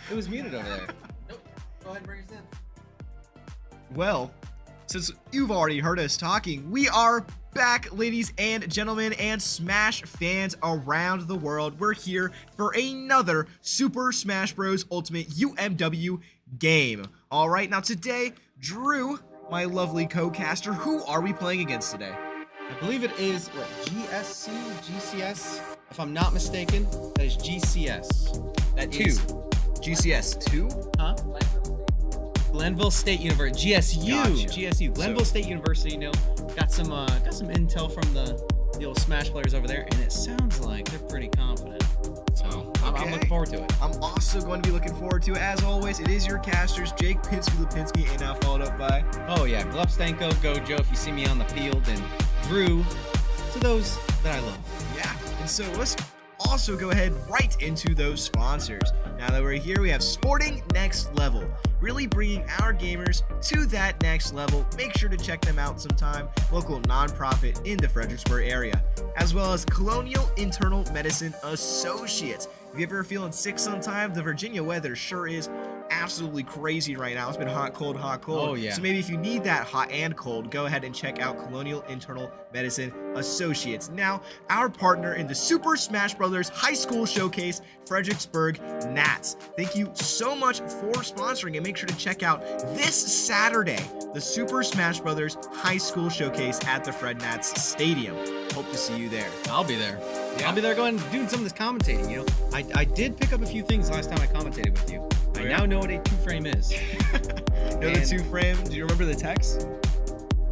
It was muted over there. Nope. Go ahead and bring us in. Well, since you've already heard us talking, we are back, ladies and gentlemen, and Smash fans around the world. We're here for another Super Smash Bros. Ultimate UMW game. All right, now today, Drew, my lovely co-caster, who are we playing against today? I believe it is, what, GSC? GCS? If I'm not mistaken, that is GCS. That is GCS 2? Huh? Glenville State University, GSU, Gotcha. GSU, Glenville State University. You know, got some intel from the old Smash players over there, and it sounds like they're pretty confident. So I'm looking forward to it. I'm also going to be looking forward to it. As always, it is your casters, Jake Pinsky, and now followed up by... Oh yeah, Glupstanko, Gojo, if you see me on the field, and Drew, to those that I love. Yeah, and so let's also go ahead right into those sponsors. Now that we're here, we have Sporting Next Level, really bringing our gamers to that next level. Make sure to check them out sometime. Local nonprofit in the Fredericksburg area, as well as Colonial Internal Medicine Associates. If you ever feeling sick sometime, the Virginia weather sure is absolutely crazy right now. It's been hot, cold, hot, cold. Oh, yeah. So maybe if you need that hot and cold, go ahead and check out Colonial Internal Medicine Associates. Now, our partner in the Super Smash Bros. High School Showcase, Fredericksburg Nats. Thank you so much for sponsoring, and make sure to check out this Saturday, the Super Smash Bros. High School Showcase at the Fred Nats Stadium. Hope to see you there. I'll be there. Yeah. I'll be there doing some of this commentating, you know. I did pick up a few things last time I commentated with you. I now know what a two-frame is. Know the two-frame? Do you remember the text?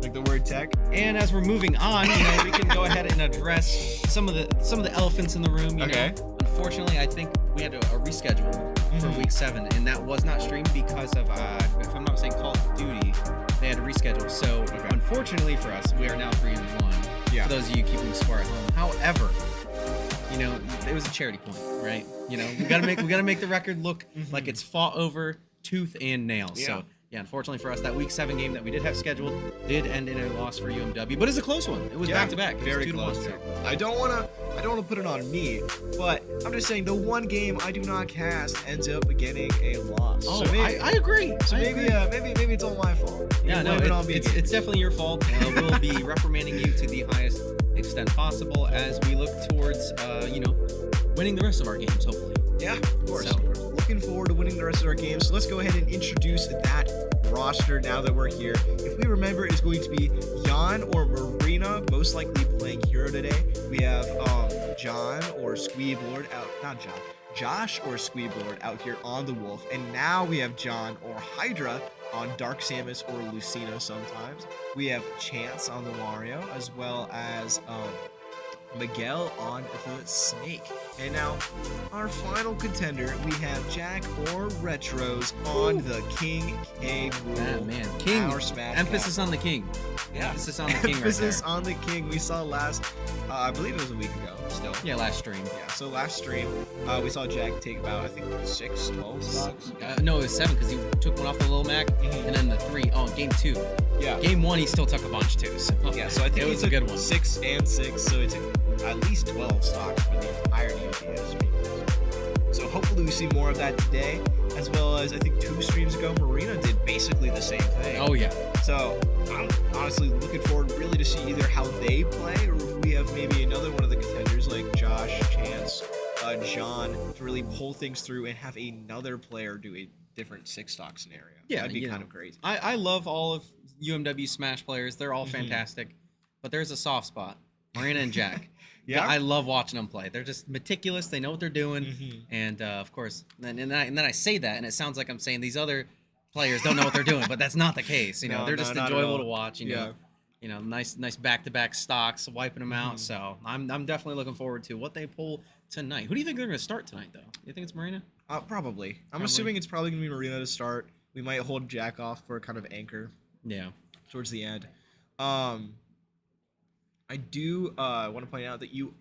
Like the word tech? And as we're moving on, you know, we can go ahead and address some of the elephants in the room, you know. Unfortunately, I think we had a reschedule for week 7, and that was not streamed because of, if I'm not mistaken, Call of Duty. They had to reschedule. So unfortunately for us, we are now 3-1. Yeah. For those of you keeping score at home. However, you know, it was a charity point, right? You know, we gotta make the record look like it's fought over tooth and nail. Yeah. So yeah, unfortunately for us, that week 7 game that we did have scheduled did end in a loss for UMW, but it's a close one. It was back to back, very close. I don't wanna put it on me, but I'm just saying the one game I do not cast ends up getting a loss. Oh, so maybe, I agree. So I maybe agree. maybe it's all my fault. Yeah, no, it's definitely your fault. We'll be reprimanding you to the highest extent possible as we look towards, you know, winning the rest of our games, hopefully. Yeah, of course. So, looking forward to winning the rest of our games. So let's go ahead and introduce that roster now that we're here. If we remember, it's going to be Jan or Marina, most likely playing hero today. We have John or Squeeblord out, not John, Josh or Squeeblord out here on the Wolf. And now we have John or Hydra on Dark Samus or Lucino sometimes. We have Chance on the Mario, as well as Miguel on the Snake. And now, our final contender, we have Jack or Retros on the King K. Rool. Man, King. Our Smash Emphasis on the King. Yeah. Emphasis on the King. Emphasis right there. on the King. We saw last, I believe it was a week ago still. Yeah, last stream. Yeah, so last stream, we saw Jack take about, I think, 12 stocks. No, it was 7 because he took one off the Little Mac, and then the 3. Oh, game 2. Yeah. Game 1, he still took a bunch too. So Yeah, so I think it was he a took good one. 6 and 6, so it took at least 12 stocks for the entirety of the stream. So hopefully we see more of that today, as well as I think 2 streams ago, Marina did basically the same thing. Oh yeah. So I'm honestly looking forward really to see either how they play, or if we have maybe another one of the contenders like Josh, Chance, John, to really pull things through and have another player do a different 6-stock scenario. Yeah, that'd be kind of crazy. I love all of UMW Smash players. They're all fantastic, but there's a soft spot. Marina and Jack. Yeah, I love watching them play. They're just meticulous. They know what they're doing, and of course, and then I say that, and it sounds like I'm saying these other players don't know what they're doing, but that's not the case. You know, they're just enjoyable to watch. You know, nice back-to-back stocks, wiping them out. So I'm definitely looking forward to what they pull tonight. Who do you think they're going to start tonight, though? You think it's Marina? Probably. I'm assuming it's probably going to be Marina to start. We might hold Jack off for a kind of anchor. Yeah. Towards the end. I do want to point out that you've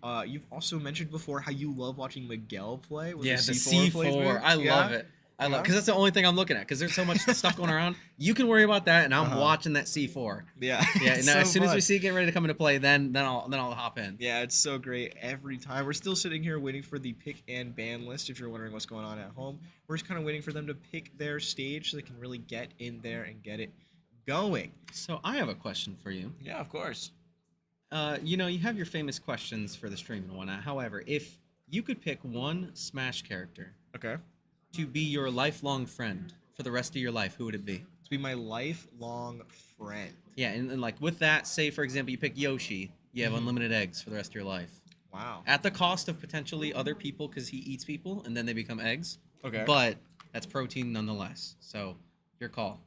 also mentioned before how you love watching Miguel play. With Yeah, the C4. I love it. I love because that's the only thing I'm looking at. Because there's so much stuff going around. You can worry about that, and I'm watching that C4. Yeah. Yeah. Now, so as soon fun. as we see it getting ready to come into play, then I'll hop in. Yeah, it's so great every time. We're still sitting here waiting for the pick and ban list. If you're wondering what's going on at home, we're just kind of waiting for them to pick their stage so they can really get in there and get it going. So I have a question for you. Yeah, of course. You have your famous questions for the stream and whatnot. However, if you could pick one Smash character Okay. to be your lifelong friend for the rest of your life, who would it be? To be my lifelong friend. Yeah, and like with that, say for example, you pick Yoshi, you have unlimited eggs for the rest of your life. Wow. At the cost of potentially other people because he eats people and then they become eggs. Okay. But that's protein nonetheless. So, your call.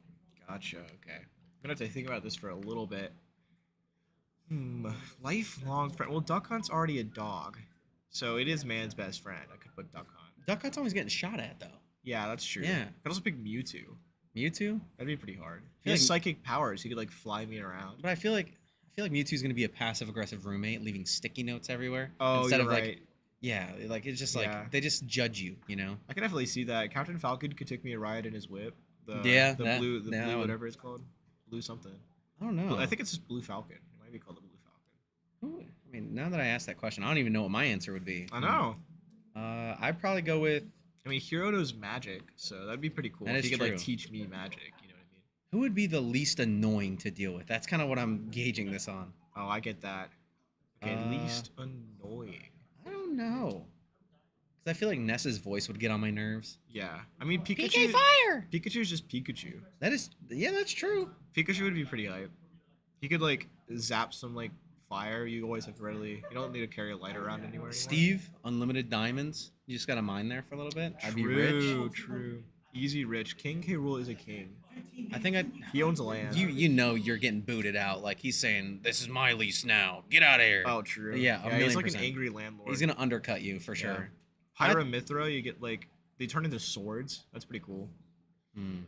Gotcha. Okay. I'm gonna have to think about this for a little bit. Lifelong friend. Well, Duck Hunt's already a dog, so it is man's best friend. I could put Duck Hunt. Duck Hunt's always getting shot at though. Yeah, that's true. Yeah. I could also pick Mewtwo. Mewtwo? That'd be pretty hard. He feel has like- psychic powers. He could like fly me around. But I feel like Mewtwo's gonna be a passive aggressive roommate, leaving sticky notes everywhere. Oh, instead you're of right. like, yeah, like it's just like Yeah. they just judge you, you know. I can definitely see that. Captain Falcon could take me a ride in his whip. The Yeah, the that- blue, yeah, that blue one. whatever it's called, blue something. I don't know. I think it's just Blue Falcon. It might be called the Blue Falcon. Ooh, I mean, now that I asked that question, I don't even know what my answer would be. I know. I'd probably go with I mean, Hero knows magic, so that'd be pretty cool. That if is he could like true. teach me magic. You know what I mean? who would be the least annoying to deal with. That's kind of what I'm gauging this on. Oh, I get that. Okay, least annoying. I don't know. Because I feel like Ness's voice would get on my nerves. Yeah, I mean Pikachu. PK Fire! Pikachu's just Pikachu. Yeah, that's true. Pikachu would be pretty hype. He could like zap some like fire. You always have to readily. You don't need to carry a light around anywhere. Anymore. Steve, unlimited diamonds. You just got to mine there for a little bit. I'd be True, rich. true. Easy rich. King K. Rool is a king. I think He owns a land. you know you're getting booted out. Like he's saying, "This is my lease now. Get out of here." Oh, true. Yeah, a he's million like percent. an angry landlord. He's gonna undercut you for sure. Pyra Mithra, you get like they turn into swords. That's pretty cool. Hmm.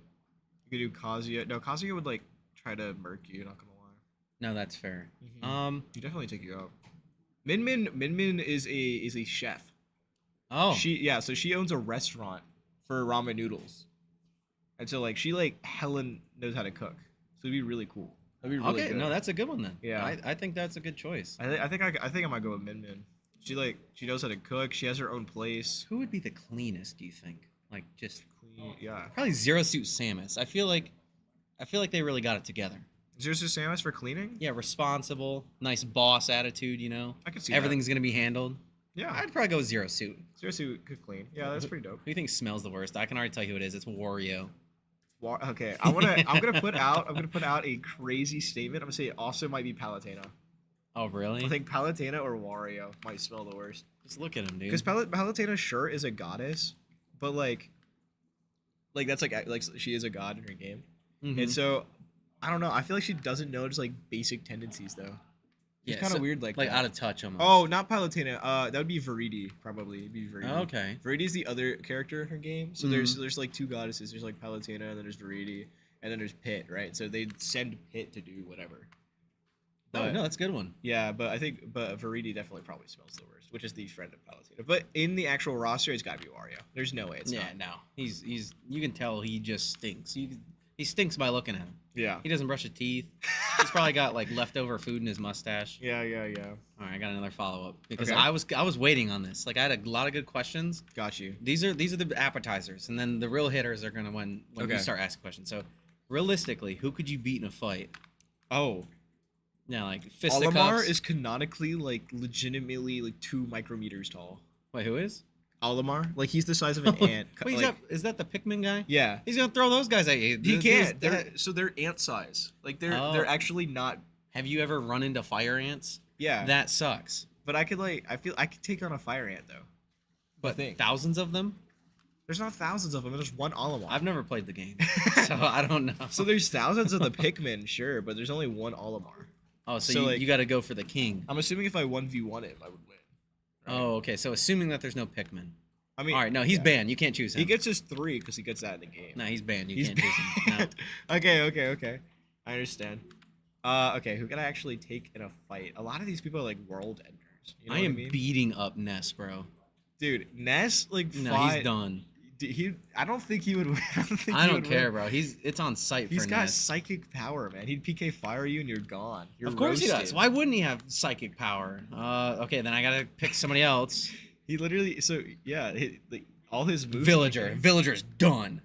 You could do Kazuya. No, Kazuya would like try to murk you. Not gonna lie. No, that's fair. He definitely take you out. Min is a chef. Oh, So she owns a restaurant for ramen noodles, and so like she like Helen knows how to cook. So it'd be really cool. That'd be really okay. good. No, that's a good one then. Yeah. I think that's a good choice. I think I might go with Min. She knows how to cook. She has her own place. Who would be the cleanest? Do you think? Like just Clean, yeah. probably Zero Suit Samus. I feel like they really got it together. Is yours Samus for cleaning? Yeah, responsible, nice boss attitude. You know, I can see everything's gonna be handled. Yeah. I'd probably go with Zero Suit. Seriously, could clean. Yeah, that's pretty dope. Who do you think smells the worst? I can already tell you who it is. It's Wario. Okay, I'm gonna put out a crazy statement. I'm gonna say it also might be Palutena. Oh, really? I think Palutena or Wario might smell the worst. Just look at him, dude. Because Palutena sure is a goddess, but like that's like she is a god in her game, Mhm. and so I don't know. I feel like she doesn't know just like basic tendencies though. It's kind of weird, like that. out of touch almost. Oh, not Palutena. That would be Viridi probably. It'd be Viridi. Oh, okay. Viridi's the other character in her game. So there's like two goddesses. There's like Palutena, and then there's Viridi, and then there's Pit, right? So they send Pit to do whatever. Oh, no, that's a good one. Yeah, but Viridi definitely probably smells the worst, which is the friend of Palutena. But in the actual roster, it's got to be Wario. There's no way it's not. No. He's you can tell he just stinks. He stinks by looking at him. Yeah. He doesn't brush his teeth. He's probably got like leftover food in his mustache. Yeah. All right, I got another follow up because Okay. I was waiting on this. Like I had a lot of good questions. Got you. These are the appetizers, and then the real hitters are gonna when Okay. you start asking questions. So, realistically, who could you beat in a fight? Oh, Yeah, like fisticuffs. Olimar is canonically like legitimately like 2 micrometers tall. Wait, who is? Olimar, like he's the size of an ant. Wait, like, is that the Pikmin guy? yeah. He's gonna throw those guys at you. He can't. That- They're ant size. Like they're Oh. actually not. Have you ever run into fire ants? Yeah. That sucks. But I feel I could take on a fire ant though. But think. thousands of them? There's not thousands of them. There's one Olimar. I've never played the game, so I don't know. So there's thousands of the Pikmin, sure, but there's only one Olimar. Oh, so, so, you, like- you got to go for the king. I'm assuming if I 1v1 him, I would win. Right? Oh, okay. So assuming that there's no Pikmin. I mean, All right, no, he's yeah. banned. You can't choose him. He gets his 3 because he gets that in the game. No, he's banned. You He's can't choose him. No. Okay. I understand. Okay, who can I actually take in a fight? A lot of these people are like world enders. You know I what am I mean? beating up Ness, bro. Dude, Ness like No, fought, he's done. I don't think he would. I don't care, bro. It's on site He's for got Ness. psychic power, man. He'd PK fire you and you're gone. You're Of course roasted. he does. Why wouldn't he have psychic power? Okay, then I gotta pick somebody else. He literally. So yeah, all his moves. Villager. Villager's done.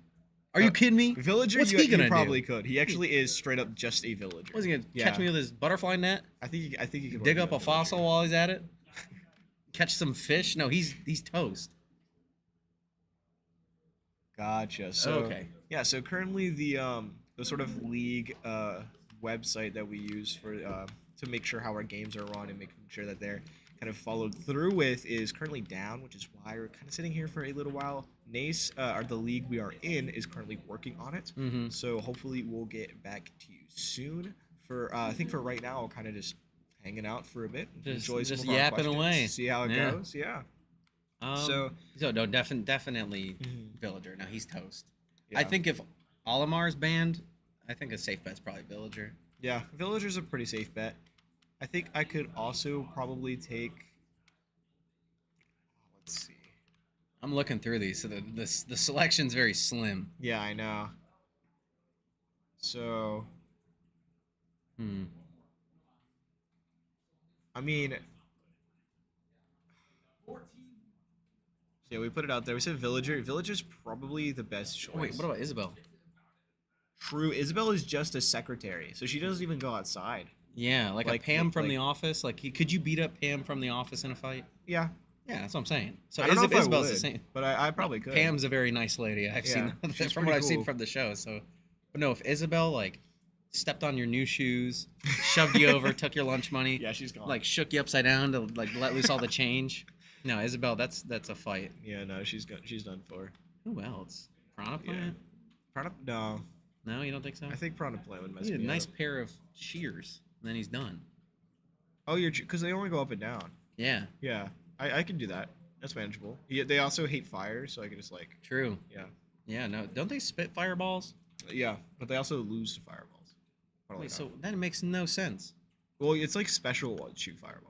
Are you kidding me? Villager, What's he gonna probably do? could. He actually is straight up just a villager. What's he gonna catch me with his butterfly net? I think he could Dig up a fossil while he's at it? Catch some fish? No, he's toast. Gotcha. So Okay. yeah, so currently the sort of league website that we use for to make sure how our games are run and making sure that they're kind of followed through with is currently down, which is why we're kind of sitting here for a little while. Nace, the league we are in, is currently working on it. Mm-hmm. So hopefully we'll get back to you soon. For I think for right now, I'll kind of just hanging out for a bit, enjoy some just of our yapping questions, away. see how it Yeah. goes. Yeah. So no, definitely Villager. No, he's toast. Yeah. I think if Olimar's banned, I think a safe bet's probably Villager. Yeah, Villager's a pretty safe bet. I think I could also probably take. Let's see. I'm looking through these, so the selection's very slim. Yeah, I know. So, I mean, yeah, we put it out there. We said Villager. Villager's probably the best choice. Oh, wait, what about Isabel? True. Isabel is just a secretary, so she doesn't even go outside. Yeah, like a Pam from The Office. Like, could you beat up Pam from The Office in a fight? Yeah. Yeah, that's what I'm saying. So I don't know if I Isabel's would, the same. but I probably could. Pam's a very nice lady. I've seen she's from what pretty I've seen cool. from the show. So, but no, if Isabel like stepped on your new shoes, shoved you over, took your lunch money, Yeah, she's gone. like shook you upside down to like let loose all the change. No, Isabel, that's a fight. Yeah, no, she's done for. Who else? Prana Yeah. Plant? No, No, you don't think so? I think Prana Plant would mess He me need a nice up. pair of shears, and then he's done. Oh, because they only go up and down. Yeah, Yeah, I can do that. That's manageable. Yeah, they also hate fire, so I can just like. true. Yeah. Yeah, no, don't they spit fireballs? Yeah, but they also lose to fireballs. Probably Wait, not. so that makes no sense. Well, it's like special ones shoot fireballs.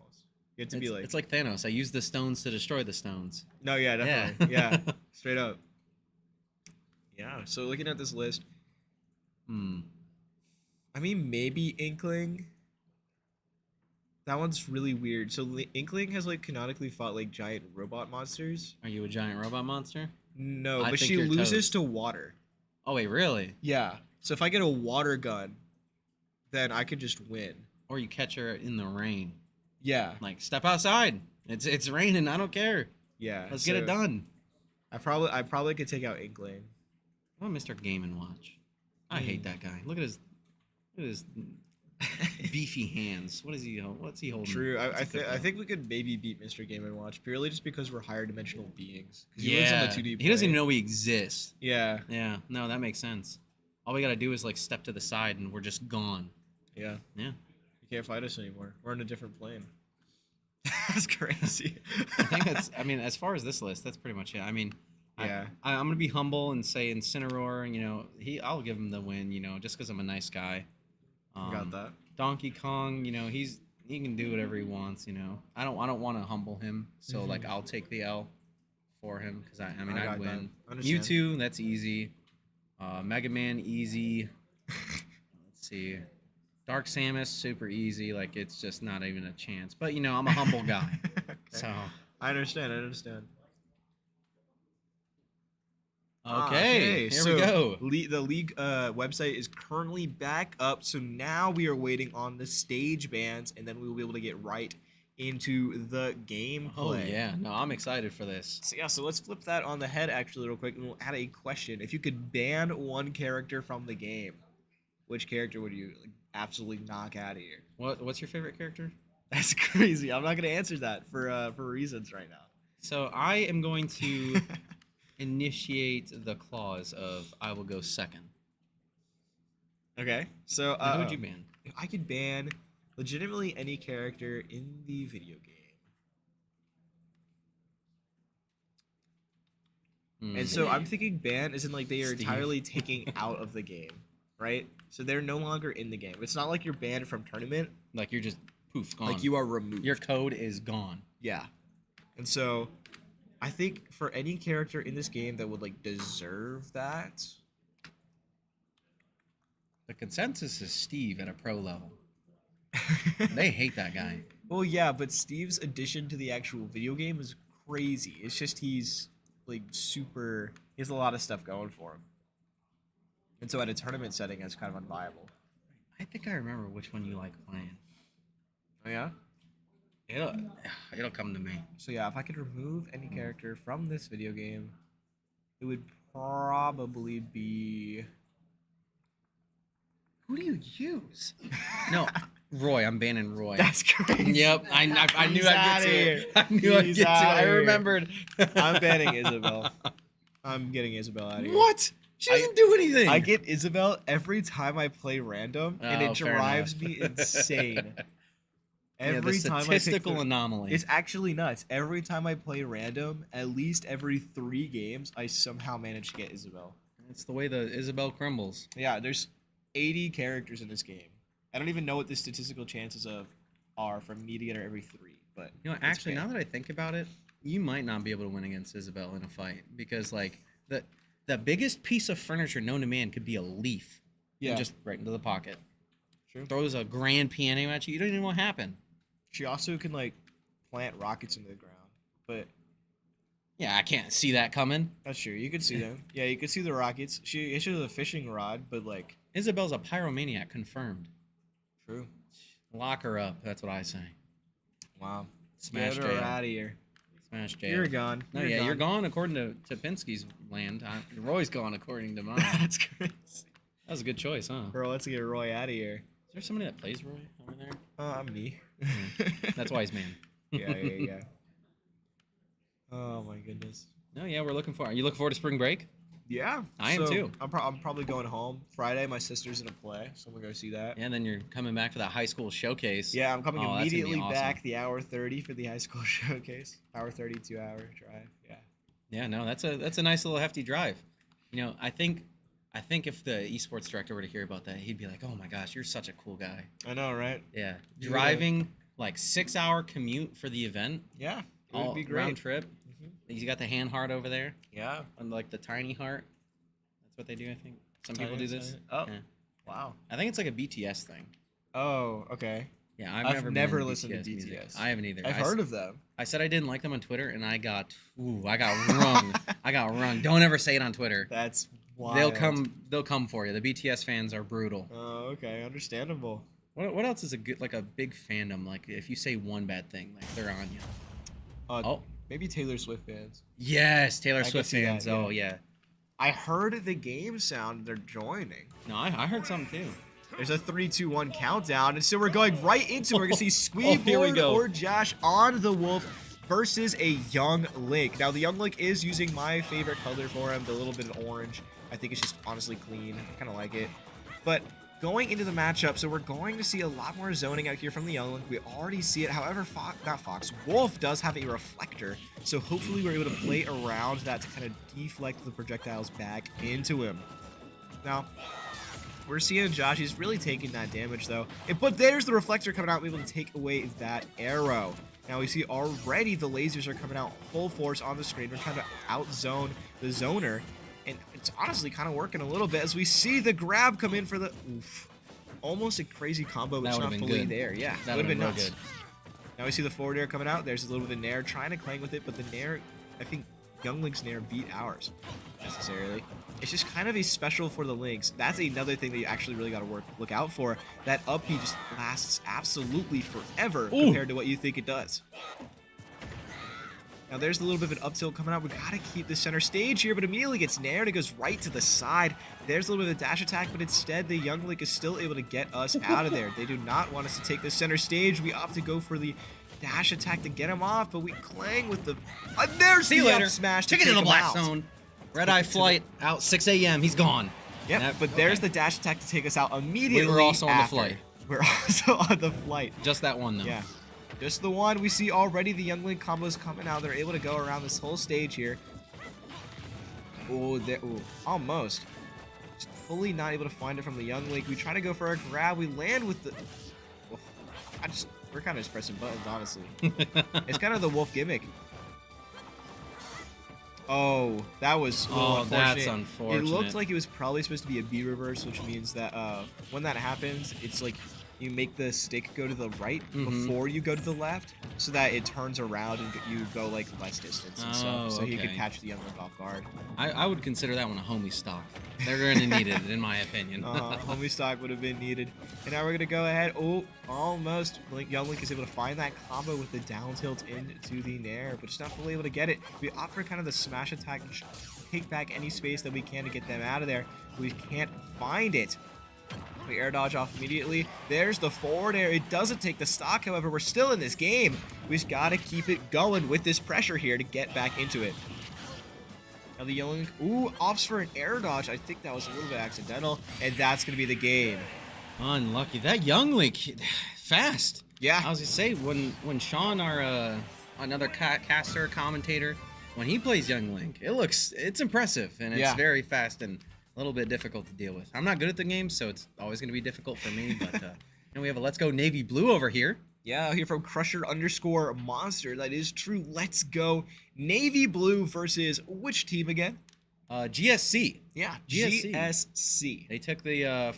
You have to be like. It's like Thanos. I use the stones to destroy the stones. No, yeah, Yeah. definitely. Yeah, straight up. Yeah. So looking at this list, I mean, maybe Inkling. That one's really weird. So Inkling has like canonically fought like giant robot monsters. Are you a giant robot monster? No, I but think she you're loses toast. to water. Oh wait, really? Yeah. So if I get a water gun, then I could just win. Or you catch her in the rain? Yeah. Like step outside. It's raining. I don't care. Yeah. Let's get it so done. I probably could take out Inkling. What about Mr. Game and Watch? I hate that guy. Look at his beefy hands. What's he holding? True. I What's he think we could maybe beat Mr. Game and Watch purely just because we're higher dimensional beings. 'Cause he lives on Yeah. the 2D He doesn't even plane. know we exist. Yeah. Yeah. No, that makes sense. All we gotta do is like step to the side and we're just gone. Yeah. Yeah. You can't fight us anymore. We're on a different plane. That's crazy. I think that's. I mean, as far as this list, that's pretty much it. I mean, Yeah. I'm gonna be humble and say Incineroar. You know, I'll give him the win. You know, just because I'm a nice guy. Got that. Donkey Kong. You know, he can do whatever he wants. You know, I don't want to humble him. So like, I'll take the L for him because I mean I I'd got that. win. Understand. Mewtwo, that's easy. Mega Man, easy. Let's see. Dark Samus, super easy. Like it's just not even a chance. But you know, I'm a humble guy. Okay. So I understand. okay, here so we go. The league website is currently back up, so now we are waiting on the stage bans, and then we will be able to get right into the gameplay. Oh yeah, no, I'm excited for this. So yeah, so let's flip that on the head actually real quick, and we'll add a question. If you could ban one character from the game, which character would you absolutely knock out of here? What's your favorite character? That's crazy. I'm not gonna answer that for reasons right now. So I am going to initiate the clause of I will go second. Okay, so Now, who would you ban? I could ban legitimately any character in the video game. And so I'm thinking ban isn't like they are Steve. entirely taking out of the game, right? So they're no longer in the game. It's not like you're banned from tournament. Like you're just poof gone. Like you are removed. Your code is gone. Yeah. And so I think for any character in this game that would like deserve that. The consensus is Steve at a pro level. They hate that guy. Well, yeah, but Steve's addition to the actual video game is crazy. It's just he's like super. He has a lot of stuff going for him, and so at a tournament setting, it's kind of unviable. I think I remember which one you like playing. Oh yeah. It'll come to me. So yeah, if I could remove any character from this video game, it would probably be. Who do you use? No, Roy. I'm banning Roy. That's crazy. Yep, I knew I'd get to it. I knew He's I'd get to it. I outta here. remembered. I'm banning Isabel. I'm getting Isabel out of here. What? She doesn't do anything. I get Isabel every time I play random, and it fair drives enough. me insane. The statistical anomaly. It's actually nuts. Every time I play random, at least every 3 games, I somehow manage to get Isabel. It's the way the Isabel crumbles. Yeah, there's 80 characters in this game. I don't even know what the statistical chances are for me to get her every 3. But you know, actually, now that I think about it, you might not be able to win against Isabel in a fight because, like, the biggest piece of furniture known to man could be a leaf. Yeah. And just right into the pocket. True. Throws a grand piano at you. You don't even know what happened. She also can like plant rockets into the ground, but Yeah, I can't see that coming. that's true. You could see them. Yeah, you could see the rockets. She issues a fishing rod, but like Isabel's a pyromaniac, confirmed. true. Lock her up. That's what I say. Wow. Smash Get her jail. out of here. Smash jail. You're gone. No, you're gone according to Pinsky's land. Roy's gone according to mine. That's crazy. That was a good choice, huh? Bro, let's get Roy out of here. Is there somebody that plays Roy over there? I'm me. That's why he's man. Yeah. Oh my goodness. No, yeah, we're looking forward. Are you looking forward to spring break? Yeah. I am too. I'm probably going home Friday. My sister's in a play, so I'm gonna go see that. Yeah, and then you're coming back for that high school showcase. Yeah, I'm coming Oh, that's gonna be immediately awesome. back the hour 30 for the high school showcase. Hour 30, 2-hour drive. Yeah. Yeah, no, that's a nice little hefty drive. You know, I think if the esports director were to hear about that, he'd be like, "Oh my gosh, you're such a cool guy." I know, right? Yeah, Yeah. driving like 6-hour commute for the event, Yeah. It all would be great. round trip. Mhm. You got the hand heart over there, Yeah. and like the tiny heart. That's what they do, I think. Some people do this. Oh. Yeah. Wow. I think it's like a BTS thing. Oh, okay. Yeah, I've never been never into listened to music. BTS. I haven't either. I've heard of them. I said I didn't like them on Twitter, and I got wrung. I got wrung. Don't ever say it on Twitter. That's wild. They'll come for you. The BTS fans are brutal. Oh, okay. Understandable. What else is a big fandom? Like if you say one bad thing, like they're on you. Oh, Maybe Taylor Swift fans. yes, Taylor I can Swift see that, fans. yeah. Oh yeah. I heard the game sound. They're joining. No, I heard something too. There's a 3, 2, 1 countdown, and so we're going right into. We're gonna see here we Squeeboard go. or Josh on the Wolf versus a Young Link. Now the Young Link is using my favorite color for him, the little bit of orange. I think it's just honestly clean. I kind of like it. But going into the matchup, so we're going to see a lot more zoning out here from the Young Link. We already see it. However, Wolf does have a reflector, so hopefully we're able to play around that to kind of deflect the projectiles back into him. Now, we're seeing Josh. He's really taking that damage, though. But there's the reflector coming out, able to take away that arrow. Now we see already the lasers are coming out full force on the screen. We're trying to outzone the zoner. And it's honestly kind of working a little bit as we see the grab come in for the... Oof. Almost a crazy combo, but That it's would've not been fully good. there. Yeah, That would have would've been real nuts. good. Now we see the forward air coming out. There's a little bit of Nair trying to clang with it, but the Nair, I think Young Link's Nair beat ours necessarily. It's just kind of a special for the Lynx. That's another thing that you actually really got to look out for. That up B just lasts absolutely forever compared to what you think it does. Now there's a little bit of an up tilt coming out. We got to keep the center stage here, but immediately gets nared. It goes right to the side. There's a little bit of a dash attack, but instead the Young Link is still able to get us out of there. They do not want us to take the center stage. We opt to go for the dash attack to get him off, but we clang with the... there's See you the later. up smash to Take it take to the him blast out. zone. Red Eye flight out 6 a.m. He's gone. Yep, but there's the dash attack to take us out immediately. We were also on the after. flight. We're also on the flight. Just that one though. Yeah. Just the one. We see already the Young Link combos coming out. They're able to go around this whole stage here. Oh, almost. Just fully not able to find it from the Young Link. We try to go for a grab. We land with the... Well, we're kind of just pressing buttons, honestly. It's kind of the Wolf gimmick. Oh, that was a little unfortunate. That's unfortunate. It looked like it was probably supposed to be a B reverse, which means that when that happens, it's like you make the stick go to the right before you go to the left, so that it turns around and you go like less distance and stuff, so he could catch the young link off guard. I would consider that one a homie stock. They're going to need it, in my opinion. Homie stock would have been needed. And now we're going to go ahead. Oh, almost. Young Link is able to find that combo with the down tilt into the nair, but just not fully able to get it. We opt for kind of the smash attack and take back any space that we can to get them out of there. We can't find it. We air dodge off immediately. There's the forward air. It doesn't take the stock, however. We're still in this game. We just got to keep it going with this pressure here to get back into it. Now the Young Link, opts for an air dodge. I think that was a little bit accidental, and that's going to be the game. Unlucky. That Young Link, fast. Yeah. I was going to say, when Sean, our another caster, commentator, when he plays Young Link, it's impressive, and it's very fast and a little bit difficult to deal with. I'm not good at the game, so it's always going to be difficult for me, but and we have a Let's Go Navy Blue over here. Yeah, here from Crusher_Monster. That is true. Let's go Navy Blue versus which team again? GSC. Yeah, GSC. GSC. They took the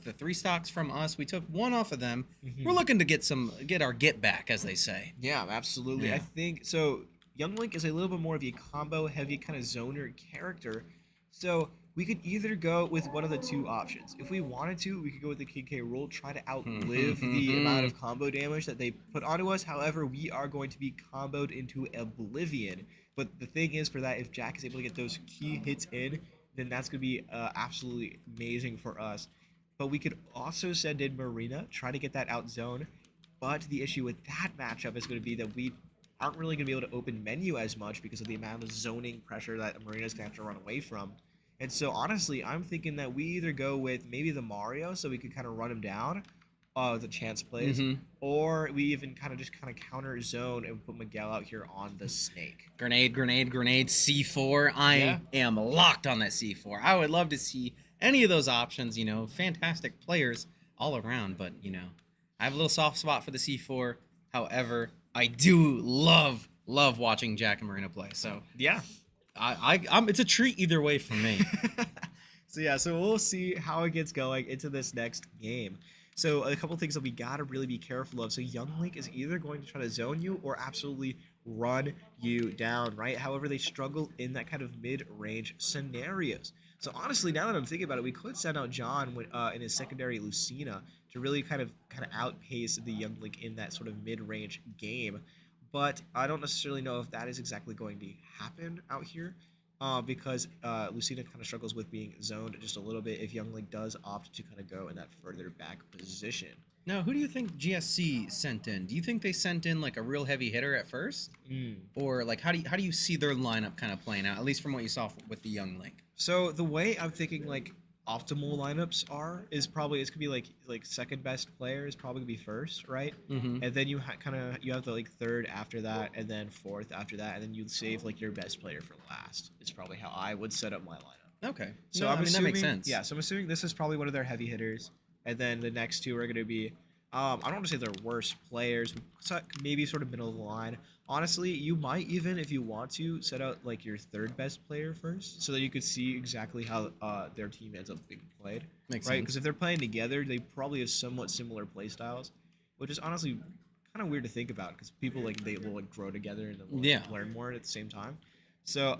the 3 stocks from us. We took 1 off of them. We're looking to get our get back, as they say. Yeah, absolutely. Yeah. I think so. Young Link is a little bit more of a combo heavy kind of zoner character. So we could either go with one of the 2 options. If we wanted to, we could go with the KK rule, try to outlive the amount of combo damage that they put onto us. However, we are going to be comboed into oblivion. But the thing is, for that, if Jack is able to get those key hits in, then that's going to be absolutely amazing for us. But we could also send in Marina, try to get that out zone. But the issue with that matchup is going to be that we aren't really going to be able to open menu as much because of the amount of zoning pressure that Marina's going to have to run away from. And so, honestly, I'm thinking that we either go with maybe the Mario so we could kind of run him down, the chance plays, or we even kind of counter zone and put Miguel out here on the snake. Grenade, C4. I am locked on that C4. I would love to see any of those options, fantastic players all around, but, I have a little soft spot for the C4. However, I do love watching Jack and Marina play, so yeah. I'm it's a treat either way for me. So we'll see how it gets going into this next game. So a couple things that we gotta really be careful of. So Young Link is either going to try to zone you or absolutely run you down, right? However, they struggle in that kind of mid-range scenarios. So honestly, now that I'm thinking about it, we could send out John in his secondary Lucina to really kind of outpace the Young Link in that sort of mid-range game. But I don't necessarily know if that is exactly going to happen out here because Lucina kind of struggles with being zoned just a little bit if Young Link does opt to kind of go in that further back position. Now, who do you think GSC sent in? Do you think they sent in like a real heavy hitter at first? Or like how do you see their lineup kind of playing out, at least from what you saw with the Young Link? So the way I'm thinking like optimal lineups is probably it's gonna be like second best player is probably gonna be first, right? And then you have the like third after that, and then fourth after that, and then you save like your best player for last. It's probably how I would set up my lineup. Okay. So I'm assuming that makes sense. Yeah. So I'm assuming this is probably one of their heavy hitters, and then the next 2 are gonna be I don't want to say they're worse players, maybe sort of middle of the line. Honestly, you might even, if you want to, set out like your third best player first, so that you could see exactly how their team ends up being played. Makes right? sense. Because if they're playing together, they probably have somewhat similar play styles, which is honestly kind of weird to think about because people they will grow together and then learn more at the same time. So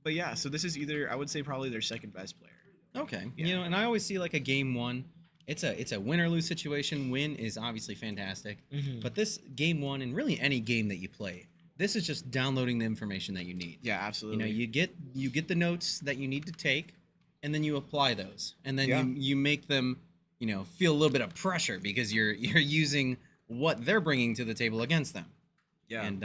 but yeah, so this is either I would say probably their second best player. Okay. Yeah. And I always see like a game 1. It's a win or lose situation. Win is obviously fantastic, but this game 1 and really any game that you play, this is just downloading the information that you need. Yeah, absolutely. You get the notes that you need to take, and then you apply those, and then you make them, feel a little bit of pressure because you're using what they're bringing to the table against them. Yeah. And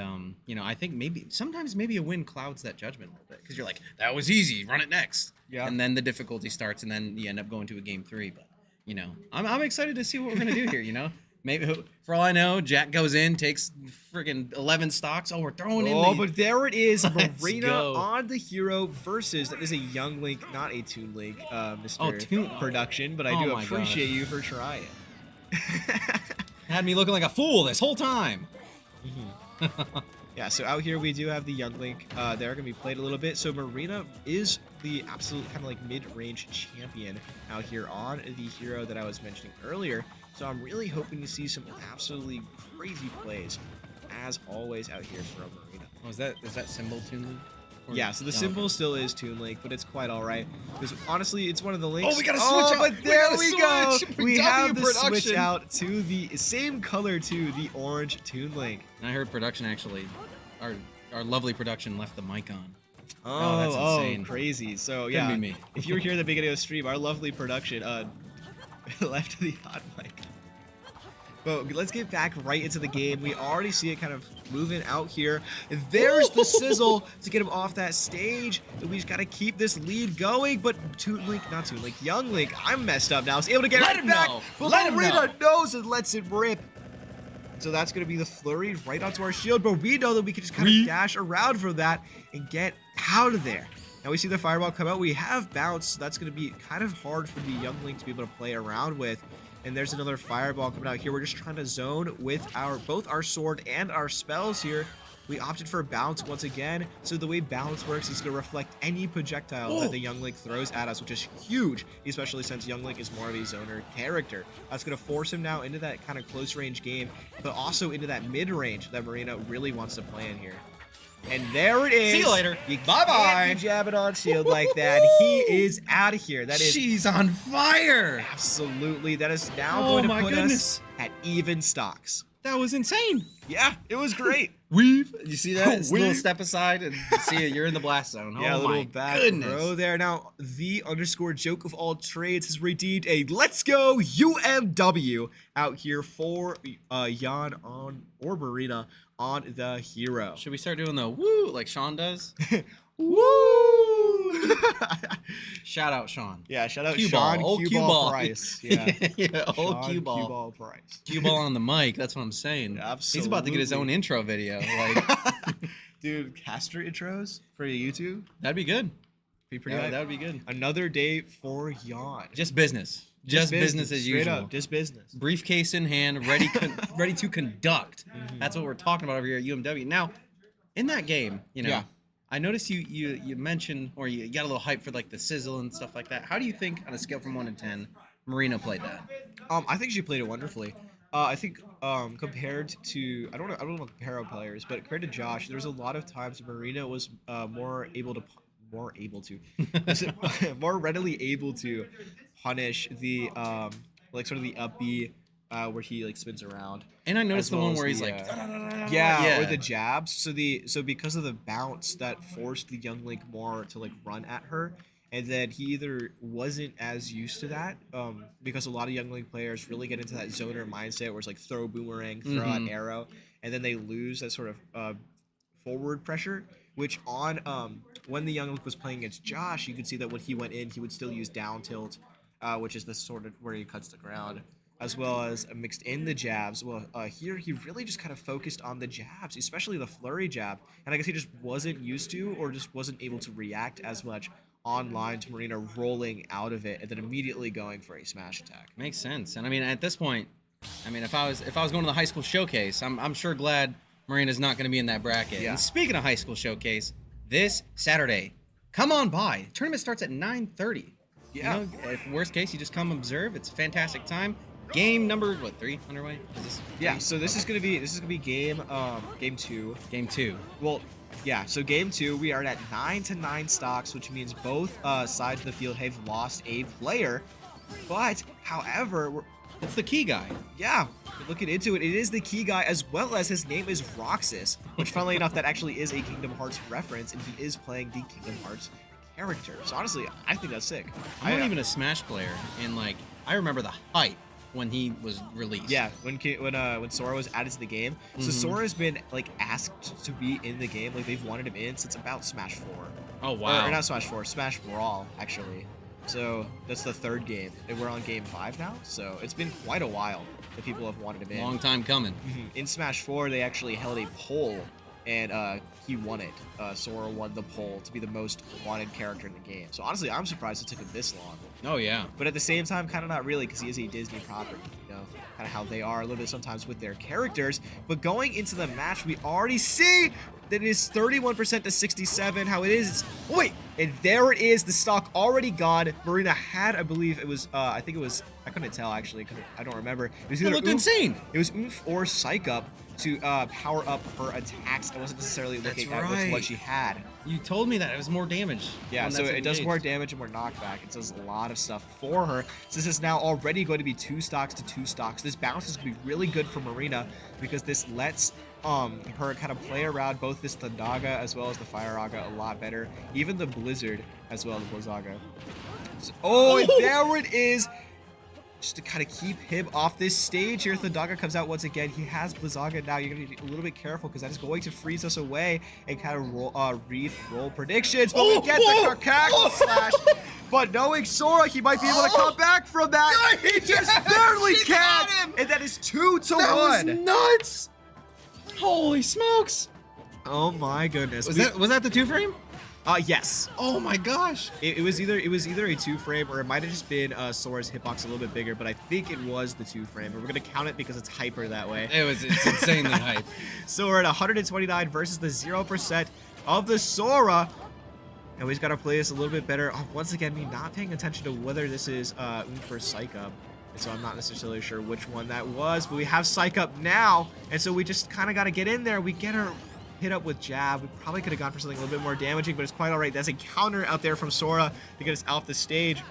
I think sometimes a win clouds that judgment a little bit because you're like, that was easy, run it next. Yeah. And then the difficulty starts, and then you end up going to a game 3, but. I'm excited to see what we're gonna do here. Maybe for all I know, Jack goes in, takes freaking 11 stocks. Oh, we're throwing in. Oh, but there it is, Marina on the hero versus that is a Young Link, not a Toon Link, Mr. Production. But I do appreciate you for trying. Had me looking like a fool this whole time. Yeah, so out here we do have the Young Link. They're going to be played a little bit. So Marina is the absolute kind of like mid-range champion out here on the hero that I was mentioning earlier. So I'm really hoping to see some absolutely crazy plays, as always, out here from Marina. Oh, is that symbol Toon Link? Yeah, so the symbol still is Toon Link, but it's quite all right. Because honestly, it's one of the links. Oh, we gotta switch out. But there we go. We have the production. switch out to the same color to the orange Toon Link. And I heard production actually, our lovely production left the mic on. Oh, that's insane. Crazy. So Couldn't yeah, be me. If you were here at the beginning of the stream, our lovely production left the hot mic. But let's get back right into the game. We already see it kind of moving out here. There's the sizzle to get him off that stage. And we just got to keep this lead going. But Young Link, I'm messed up now. He's able to get Let it him back. know. But Let him Marina know. knows and lets it rip. So that's going to be the flurry right onto our shield. But we know that we can just kind of dash around for that and get out of there. Now we see the fireball come out. We have bounce. So that's going to be kind of hard for the Young Link to be able to play around with. And there's another fireball coming out here. We're just trying to zone with both our sword and our spells here. We opted for bounce once again. So the way bounce works is going to reflect any projectile that the Young Link throws at us, which is huge, especially since Young Link is more of a zoner character. That's going to force him now into that kind of close range game, but also into that mid range that Marina really wants to play in here. And there it is. See you later. Bye-bye. You jab it on shield like that. He is out of here. That is She's on fire. absolutely. That is now going to put us at even stocks. That was insane. Yeah, it was great. Weave. You see that? It's a little Weave. step aside and see it. You're in the blast zone. Yeah, Oh a little my back goodness. row there. Now, the _ joke of all trades has redeemed a Let's Go UMW out here for Jan or Marina on the hero. Should we start doing the woo like Sean does? Woo! Shout out Sean. Yeah, shout out Cue Sean ball. Old Cue cue Ball ball. Price. Yeah, old Sean cue ball. Price. Cue ball on the mic. That's what I'm saying. Absolutely. He's about to get his own intro video. Like Dude, caster intros for YouTube? that'd be good. Be pretty Yeah, hype. that would be good. Another day for Jan. Just business. Just business as Straight usual. up, just business. Briefcase in hand, ready to conduct. That's what we're talking about over here at UMW. Now, in that game, Yeah. I noticed you mentioned or you got a little hype for like the sizzle and stuff like that. How do you think on a scale from 1 to 10, Marina played that? I think she played it wonderfully. I think compared to I don't know compare our players, but compared to Josh, there's a lot of times Marina was more readily able to punish the like sort of the up B where he like spins around. And I noticed As the well one as where he's the, like, yeah, or the jabs. So because of the bounce that forced the Young Link more to like run at her, and then he either wasn't as used to that because a lot of Young Link players really get into that zoner mindset where it's like throw boomerang, throw out arrow, and then they lose that sort of forward pressure. Which on when the Young Link was playing against Josh, you could see that when he went in, he would still use down tilt, which is the sort of where he cuts the ground, as well as mixed in the jabs. Well, here he really just kind of focused on the jabs, especially the flurry jab, and I guess he just wasn't used to or just wasn't able to react as much online to Marina rolling out of it and then immediately going for a smash attack. Makes sense. And I mean, at this point, if I was going to the high school showcase, I'm sure glad Marina's not going to be in that bracket. Yeah. And speaking of high school showcase, this Saturday, come on by. Tournament starts at 9:30. Yeah. If worst case, you just come observe. It's a fantastic time. Game number 3 underway? Is this Yeah. three? So this is gonna be game 2. Game 2. Well, yeah. So game 2, we are at 9-9 stocks, which means both sides of the field have lost a player. But however, It's the key guy. yeah, looking into it, it is the key guy, as well as his name is Roxas, which funnily enough, that actually is a Kingdom Hearts reference, and he is playing the Kingdom Hearts character. So honestly, I think that's sick. I'm not even a Smash player, and like I remember the hype when he was released. Yeah, when Sora was added to the game. So Sora's been like asked to be in the game, like they've wanted him in since about Smash 4. Oh wow. Or not Smash 4, Smash Brawl actually. So that's the 3rd game, and we're on game 5 now. So it's been quite a while that people have wanted him in. Long time coming. In Smash 4, they actually held a poll, and he won it. Sora won the poll to be the most wanted character in the game. So honestly, I'm surprised it took him this long. Oh yeah. But at the same time, kind of not really, because he is a Disney property, kind kind of how they are a little bit sometimes with their characters. But going into the match, we already see that it is 31% to 67. How it is. Wait, and there it is. The stock already gone. Marina had, I believe it was, I think it was, I couldn't tell actually. I don't remember. It was either It looked insane. It was Oomph or Psych Up to power up her attacks. I wasn't necessarily looking at what she had. You told me that it was more damage. Yeah, so it does more damage and more knockback. It does a lot of stuff for her. So this is now already going to be 2 stocks to 2 stocks. This bounce is going to be really good for Marina because this lets her kind of play around both this Thundaga as well as the Fire Aga a lot better. Even the Blizzard as well as the Blizzaga. So, and there it is. Just to kind of keep him off this stage here. Thundaga comes out once again. He has Blizzaga now. You're going to be a little bit careful because that is going to freeze us away and kind of read roll predictions. But we get the Kakak slash. But knowing Sora, he might be able to come back from that. He just barely can. And that is 2 to 1. That was nuts. Holy smokes. Oh my goodness. Was that the 2-frame? Yes. Oh my gosh. It was either a 2-frame or it might have just been Sora's hitbox a little bit bigger, but I think it was the 2-frame. And we're gonna count it because it's hyper that way. It's insanely hype. So we're at 129 versus the 0% of the Sora. And we just gotta play this a little bit better. Once again, me not paying attention to whether this is Oomph or Psych Up. And so I'm not necessarily sure which one that was, but we have Psych Up now. And so we just kind of got to get in there. We get her hit up with jab. We probably could have gone for something a little bit more damaging, but it's quite all right. That's a counter out there from Sora to get us off the stage.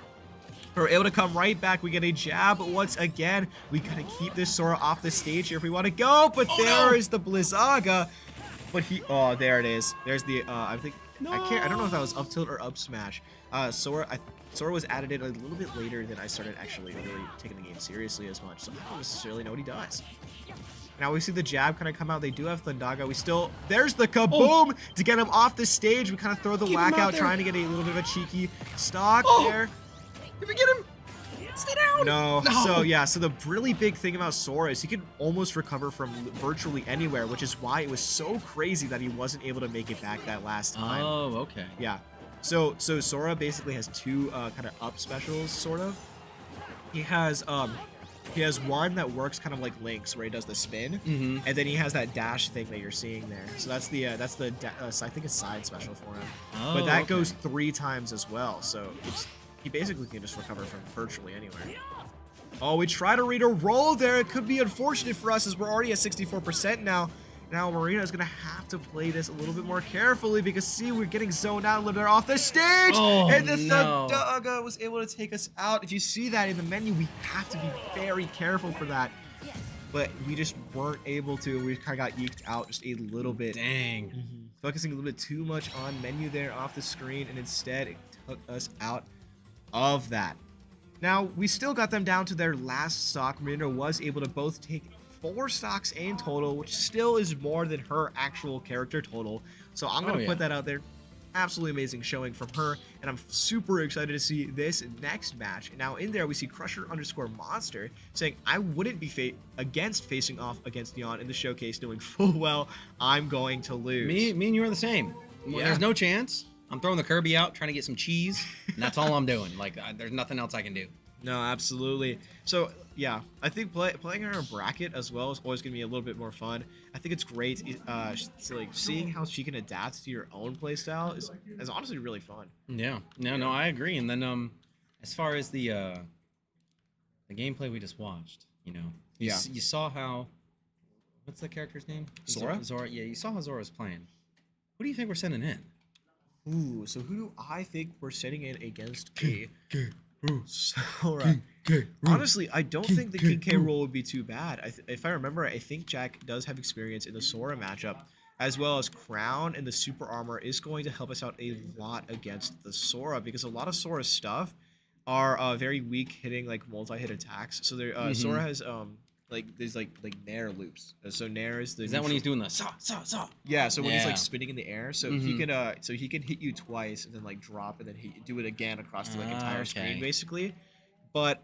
We're able to come right back. We get a jab once again. We got to keep this Sora off the stage here if we want to go, but there is the Blizzaga. But there it is. There's the, I think, I don't know if that was up tilt or up smash. Sora was added in a little bit later than I started actually really taking the game seriously as much, so I don't necessarily know what he does. Now we see the jab kind of come out. They do have Thundaga. There's the kaboom to get him off the stage. We kind of throw the whack out, trying to get a little bit of a cheeky stock there. Did we get him? Stay down. No. So the really big thing about Sora is he can almost recover from virtually anywhere, which is why it was so crazy that he wasn't able to make it back that last time. Oh, okay. Yeah. So Sora basically has 2 kind of up specials, sort of. He has one that works kind of like Link's, where he does the spin, and then he has that dash thing that you're seeing there. So that's the I think it's side special for him. Oh, but that goes 3 times as well. So he basically can just recover from virtually anywhere. Oh, we try to read a roll there. It could be unfortunate for us as we're already at 64% now. Now Marina is going to have to play this a little bit more carefully because, see, we're getting zoned out a little bit off the stage. And the Thundaga was able to take us out. If you see that in the menu, we have to be very careful for that. But we just weren't able to. We kind of got eked out just a little bit. Dang. Focusing a little bit too much on menu there off the screen, and instead it took us out of that. Now, we still got them down to their last stock. Marina was able to both take 4 stocks in total, which still is more than her actual character total. So I'm going to put that out there. Absolutely amazing showing from her, and I'm super excited to see this next match. Now in there we see Crusher_Monster saying, I wouldn't be facing off against Neon in the showcase, knowing full well I'm going to lose. Me and you are the same. Yeah. There's no chance. I'm throwing the Kirby out, trying to get some cheese, and that's all I'm doing. Like, there's nothing else I can do. No, absolutely. So, yeah, I think playing her in a bracket as well is always going to be a little bit more fun. I think it's great. Like, seeing how she can adapt to your own playstyle is honestly really fun. Yeah. No, I agree. And then, as far as the gameplay we just watched, you saw how, what's the character's name? Zora? Zora. Yeah, you saw how Zora's playing. Who do you think we're sending in? Ooh, so who do I think we're sending in against Sora? Honestly, I don't think the King K roll would be too bad. If I remember, I think Jack does have experience in the Sora matchup, as well as Crown, and the super armor is going to help us out a lot against the Sora, because a lot of Sora's stuff are very weak hitting like multi-hit attacks. So there, Sora has there's like Nair loops. So Nair is the. Is that when he's doing the saw? Yeah. So when he's like spinning in the air, so he can hit you twice and then like drop and then do it again across the entire screen basically. But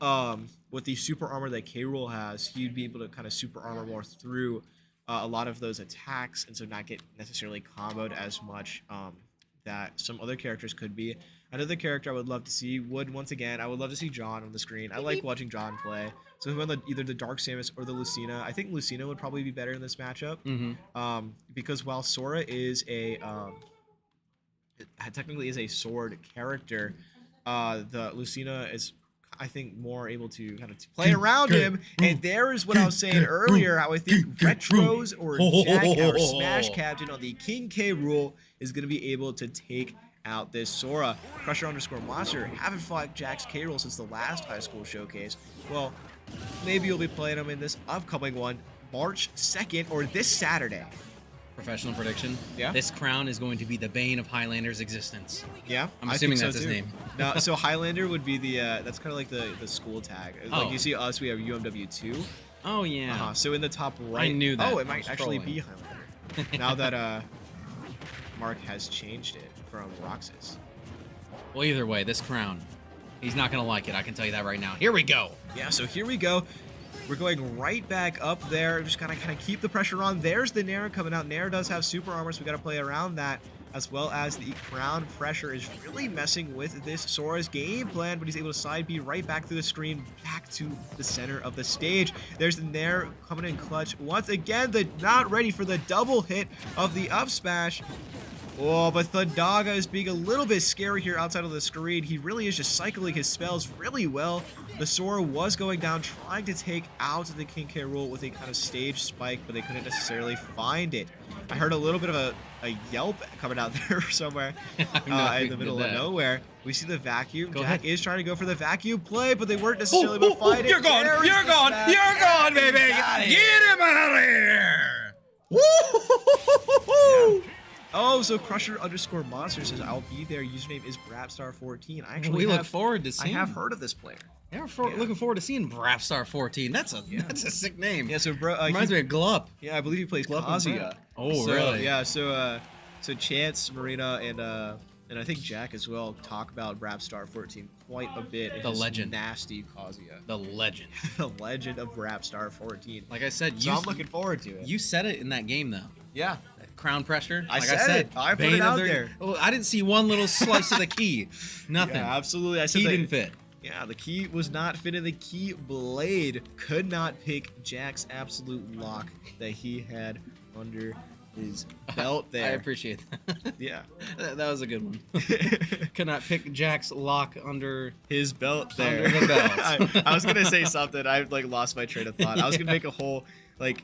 with the super armor that K-Rool has, he'd be able to kind of super armor more through a lot of those attacks, and so not get necessarily comboed as much that some other characters could be. Another character I would love to see once again, I would love to see John on the screen. I like watching John play. So either the Dark Samus or the Lucina. I think Lucina would probably be better in this matchup. Because while Sora is technically is a sword character, the Lucina is, I think, more able to kind of play around him. And there is what I was saying earlier, how I think Retros or Jack, our Smash Captain on the King K rule, is going to be able to take out this Sora. Crusher_Monster haven't fought Jack's K rule since the last high school showcase. Well, maybe you'll be playing him in this upcoming one, March 2nd, or this Saturday. Professional prediction. Yeah. This crown is going to be the bane of Highlander's existence. Yeah. I'm assuming that's his name. No, so Highlander would be the that's kind of like the school tag. Like you see us, we have UMW 2. Oh yeah. So in the top right. I knew that. Oh, it might actually be Highlander. Now that Mark has changed it from Roxas. Well, either way, this crown, he's not gonna like it. I can tell you that right now. Here we go. Yeah. So here we go. We're going right back up there. Just kind of keep the pressure on. There's the Nair coming out. Nair does have super armor, so we got to play around that, as well as the crown pressure is really messing with this Sora's game plan, but he's able to side B right back through the screen, back to the center of the stage. There's the Nair coming in clutch. Once again, not ready for the double hit of the up smash. Oh, but Thundaga is being a little bit scary here outside of the screen. He really is just cycling his spells really well. The Sora was going down, trying to take out the King K rule with a kind of stage spike, but they couldn't necessarily find it. I heard a little bit of a yelp coming out there somewhere in the middle of nowhere. We see the vacuum. Jack is trying to go for the vacuum play, but they weren't necessarily able to find it. You're gone! You're gone! You're gone, baby! Get him out of here! Woo! Oh, so Crusher_Monster says, I'll be there. Username is Brapstar14. We look forward to seeing. I have heard of this player. Yeah, looking forward to seeing Brapstar14. That's a sick name. Yeah, so bro, reminds me of Glup. Yeah, I believe he plays Kazuya. Oh, really? Yeah, so Chance, Marina, and I think Jack as well talk about Brapstar14 quite a bit. The legend. Nasty Kazuya. The legend. The legend of Brapstar14. Like I said, so I'm looking forward to it. You said it in that game, though. Yeah. Crown pressure. I said it. I put it out there. Oh, I didn't see one little slice of the key. Nothing. Yeah, absolutely. I said key didn't fit. Yeah, the key was not fitting. The key blade could not pick Jack's absolute lock that he had under his belt there. I appreciate that. Yeah. That was a good one. Could not pick Jack's lock under his belt there. Under the belt. I was going to say something. I lost my train of thought. I was going to make a whole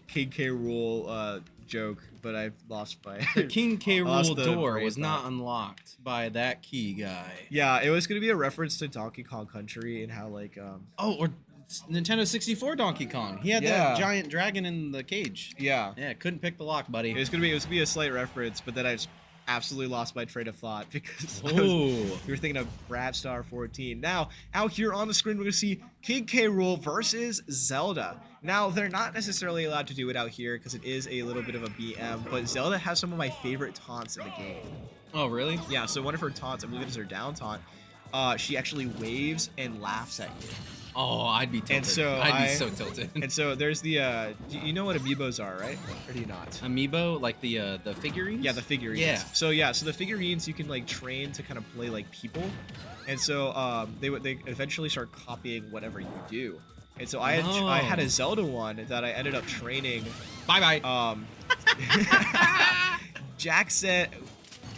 King K rule joke, but I've lost my the King K rule door was not unlocked by that key guy. Yeah, it was gonna be a reference to Donkey Kong Country and how or Nintendo 64 Donkey Kong. He had that giant dragon in the cage. Yeah, couldn't pick the lock, buddy. It was gonna be a slight reference, but then I just absolutely lost my train of thought because we were thinking of Brapstar14. Now, out here on the screen, we're going to see King K. Rool versus Zelda. Now, they're not necessarily allowed to do it out here because it is a little bit of a BM, but Zelda has some of my favorite taunts in the game. Oh, really? Yeah, so one of her taunts, I believe it is her down taunt, she actually waves and laughs at you. Oh, I'd be tilted. And so I'd be so tilted. And so there's the, you know what amiibos are, right? Or do you not? Amiibo, like the figurines? Yeah, the figurines. Yeah. So the figurines you can train to kind of play like people, and so they eventually start copying whatever you do. And so I had a Zelda one that I ended up training. Bye. Jack said,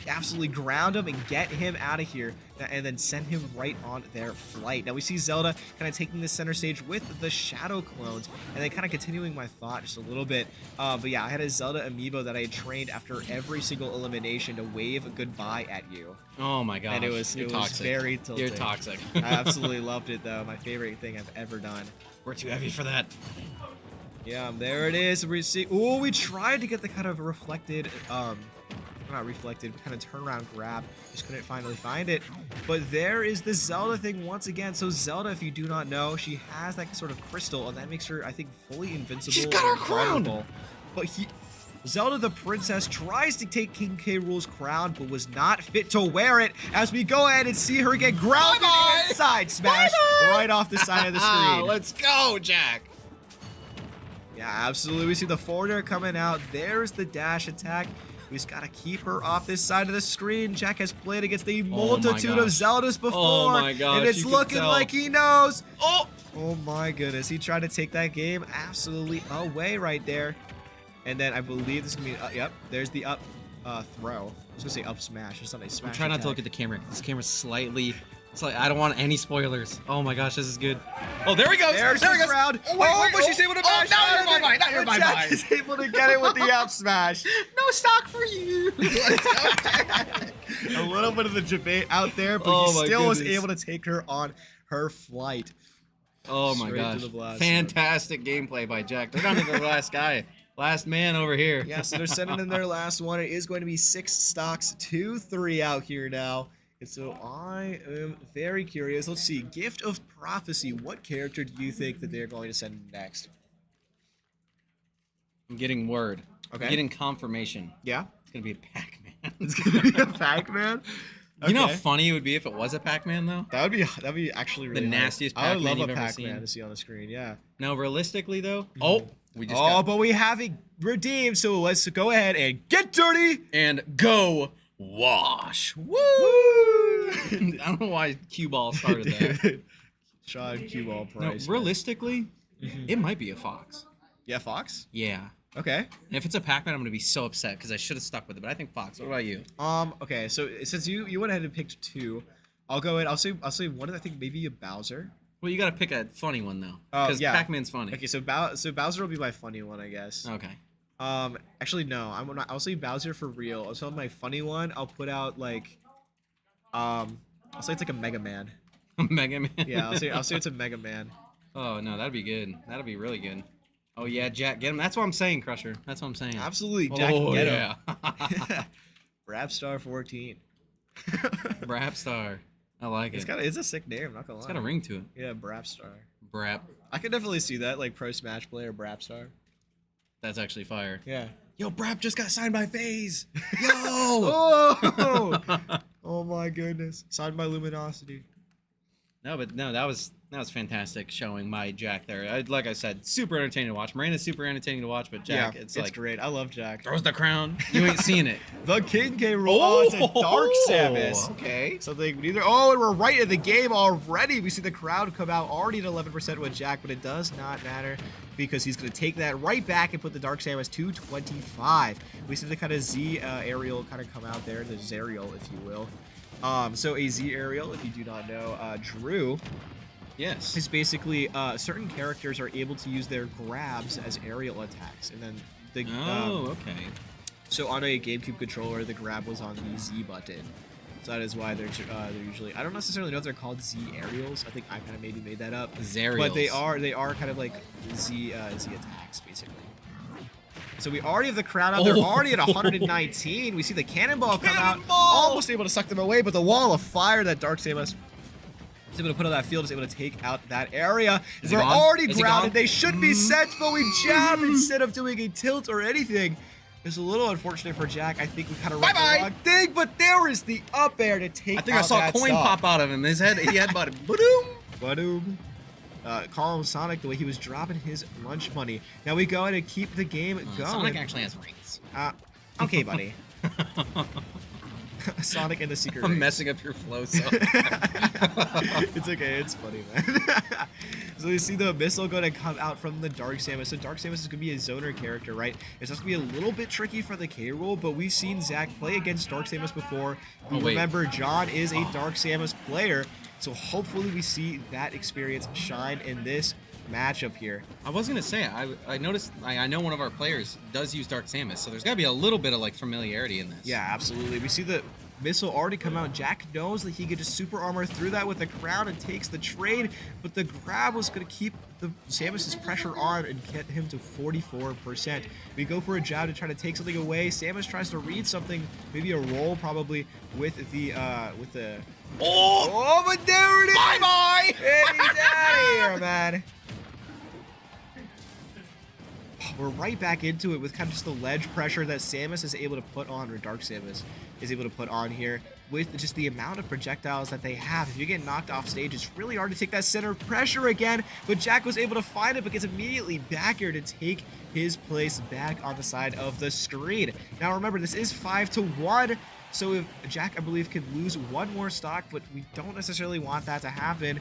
absolutely ground him and get him out of here, and then send him right on their flight. Now we see Zelda kind of taking the center stage with the Shadow clones, and then kind of continuing my thought just a little bit. But yeah, I had a Zelda amiibo that I had trained after every single elimination to wave a goodbye at you. Oh my god! And it was very tilting. You're toxic. I absolutely loved it though. My favorite thing I've ever done. We're too heavy for that. Yeah, there it is. We see. Oh, we tried to get the kind of reflected. Not reflected, kind of turnaround grab. Just couldn't finally find it. But there is the Zelda thing once again. So Zelda, if you do not know, she has that sort of crystal, and that makes her, I think, fully invincible. She's got her crown. But Zelda the princess tries to take King K. Rool's crown, but was not fit to wear it. As we go ahead and see her get grounded inside smash right off the side of the screen. Let's go, Jack. Yeah, absolutely. We see the forwarder coming out. There's the dash attack. We just gotta keep her off this side of the screen. Jack has played against a my multitude of gosh. Zeldas before. Oh my gosh, and it's you can looking tell. like he knows. Oh my goodness. He tried to take that game absolutely away right there. And then I believe this is gonna be, yep, there's the up throw. I was gonna say up smash. It's not a smash. I'm trying not to look at the camera. This camera's slightly. It's like I don't want any spoilers. Oh my gosh, this is good. Oh, there he goes. There's there the he goes. crowd. Oh, wait, but she's able to mash. now you're my mind. Now you're my Jack mind. is able to get it with the up smash. No stock for you. A little bit of the debate out there, but Oh he my still was goodness. able to take her on her flight. Oh my Straight to gosh. the blast Fantastic gameplay by Jack. They're down to the last guy. Last man over here. Yeah, so they're sending in their last one. It is going to be 6 stocks, 2-3 out here now. And so I am very curious. Let's see. Gift of Prophecy. What character do you think that they're going to send next? I'm getting word. Okay. I'm getting confirmation. Yeah? It's going to be a Pac-Man. It's going to be a Pac-Man? You know how funny it would be if it was a Pac-Man, though? That'd be actually really The nice. nastiest I would Pac-Man love you've a ever Pac-Man seen. to see on the screen, yeah. No, realistically, though. Oh, we just Oh, got... but we have it redeemed, so let's go ahead and get dirty! And go wash. Woo! I don't know why Cue Ball started that. Sean Q-Ball No, price. realistically, it might be a Fox. Yeah, Fox? Yeah. Okay. And if it's a Pac-Man, I'm going to be so upset because I should have stuck with it, but I think Fox. What about you? Okay, so since you went ahead and picked 2, I'll go ahead. I'll say one. I think maybe a Bowser. Well, you got to pick a funny one, though. Oh, Because yeah. Pac-Man's funny. Okay, so Bowser will be my funny one, I guess. Okay. Actually no, I'll say Bowser for real. I'll tell my funny one. I'll put out like, I'll say it's like a Mega Man. Mega Man. Yeah, I'll say it's a Mega Man. Oh, no, that'd be good. That'd be really good. Oh, yeah, Jack, get him. That's what I'm saying, Crusher. That's what I'm saying. Absolutely, Jack. Oh, get yeah. him. Rapstar 14. Brapstar. I like it. It's a sick name. Not gonna lie. It's got a ring to it. Yeah, Brapstar. Brap. I could definitely see that, like pro Smash player Brapstar. That's actually fire. Yeah. Yo, Brap just got signed by FaZe. Yo! Oh! Oh my goodness. Signed by Luminosity. No, that was fantastic showing my Jack there. Like I said, super entertaining to watch. Marina's super entertaining to watch, but Jack, Yeah, it's like great. I love Jack. throws the crown. You ain't seeing it. The King K. Rool. Oh, it's a Dark Samus. Okay. Something neither. Oh, and we're right in the game already. We see the crowd come out already at 11% with Jack, but it does not matter because he's going to take that right back and put the Dark Samus to 25. We see the kind of Z aerial kind of come out there, the Zerial, if you will. So a Z aerial, if you do not know, Drew. Yes. Is basically certain characters are able to use their grabs as aerial attacks, and then the okay. so on a GameCube controller, the grab was on the Z button. So that is why they're usually, I don't necessarily know if they're called Z aerials. I think I kind of maybe made that up. Zerials. But they are kind of like Z attacks basically. So we already have the crowd out. They're already at 119. We see the cannonball come out, almost able to suck them away, but the wall of fire that Dark Samus is able to put on that field is able to take out that area. They're already grounded. They should be set, but we jab instead of doing a tilt or anything. It's a little unfortunate for Jack. I think we kind of read the wrong thing, but there is the up air to take out that I think I saw a coin pop out of him. His head, he had about Ba-doom. Call him Sonic the way he was dropping his lunch money. Now we go ahead and keep the game going. Sonic actually has rings. Okay, buddy. Sonic and the Secret I'm Rings. messing up your flow, so. It's okay, it's funny, man. So we see the missile going to come out from the Dark Samus. So Dark Samus is going to be a zoner character, right? It's just going to be a little bit tricky for the K roll, but we've seen Zach play against Dark Samus before. Remember, John is a Dark Samus player, so hopefully we see that experience shine in this matchup here. I was gonna say, I noticed, I know one of our players does use Dark Samus, so there's gotta be a little bit of like familiarity in this. Yeah, absolutely. We see the missile already come out. Jack knows that he could just super armor through that with the crown and takes the trade, but the grab was gonna keep the Samus's pressure on and get him to 44%. We go for a jab to try to take something away. Samus tries to read something, maybe a roll probably with the Oh, but there it is! Bye-bye! And he's out of here, man. we're right back into it with kind of just the ledge pressure that Samus is able to put on, or Dark Samus is able to put on here, with just the amount of projectiles that they have. If you get knocked off stage, it's really hard to take that center of pressure again, but Jack was able to find it, but gets immediately back here to take his place back on the side of the screen. Now remember, this is 5-1, so if Jack, I believe, could lose one more stock, but we don't necessarily want that to happen.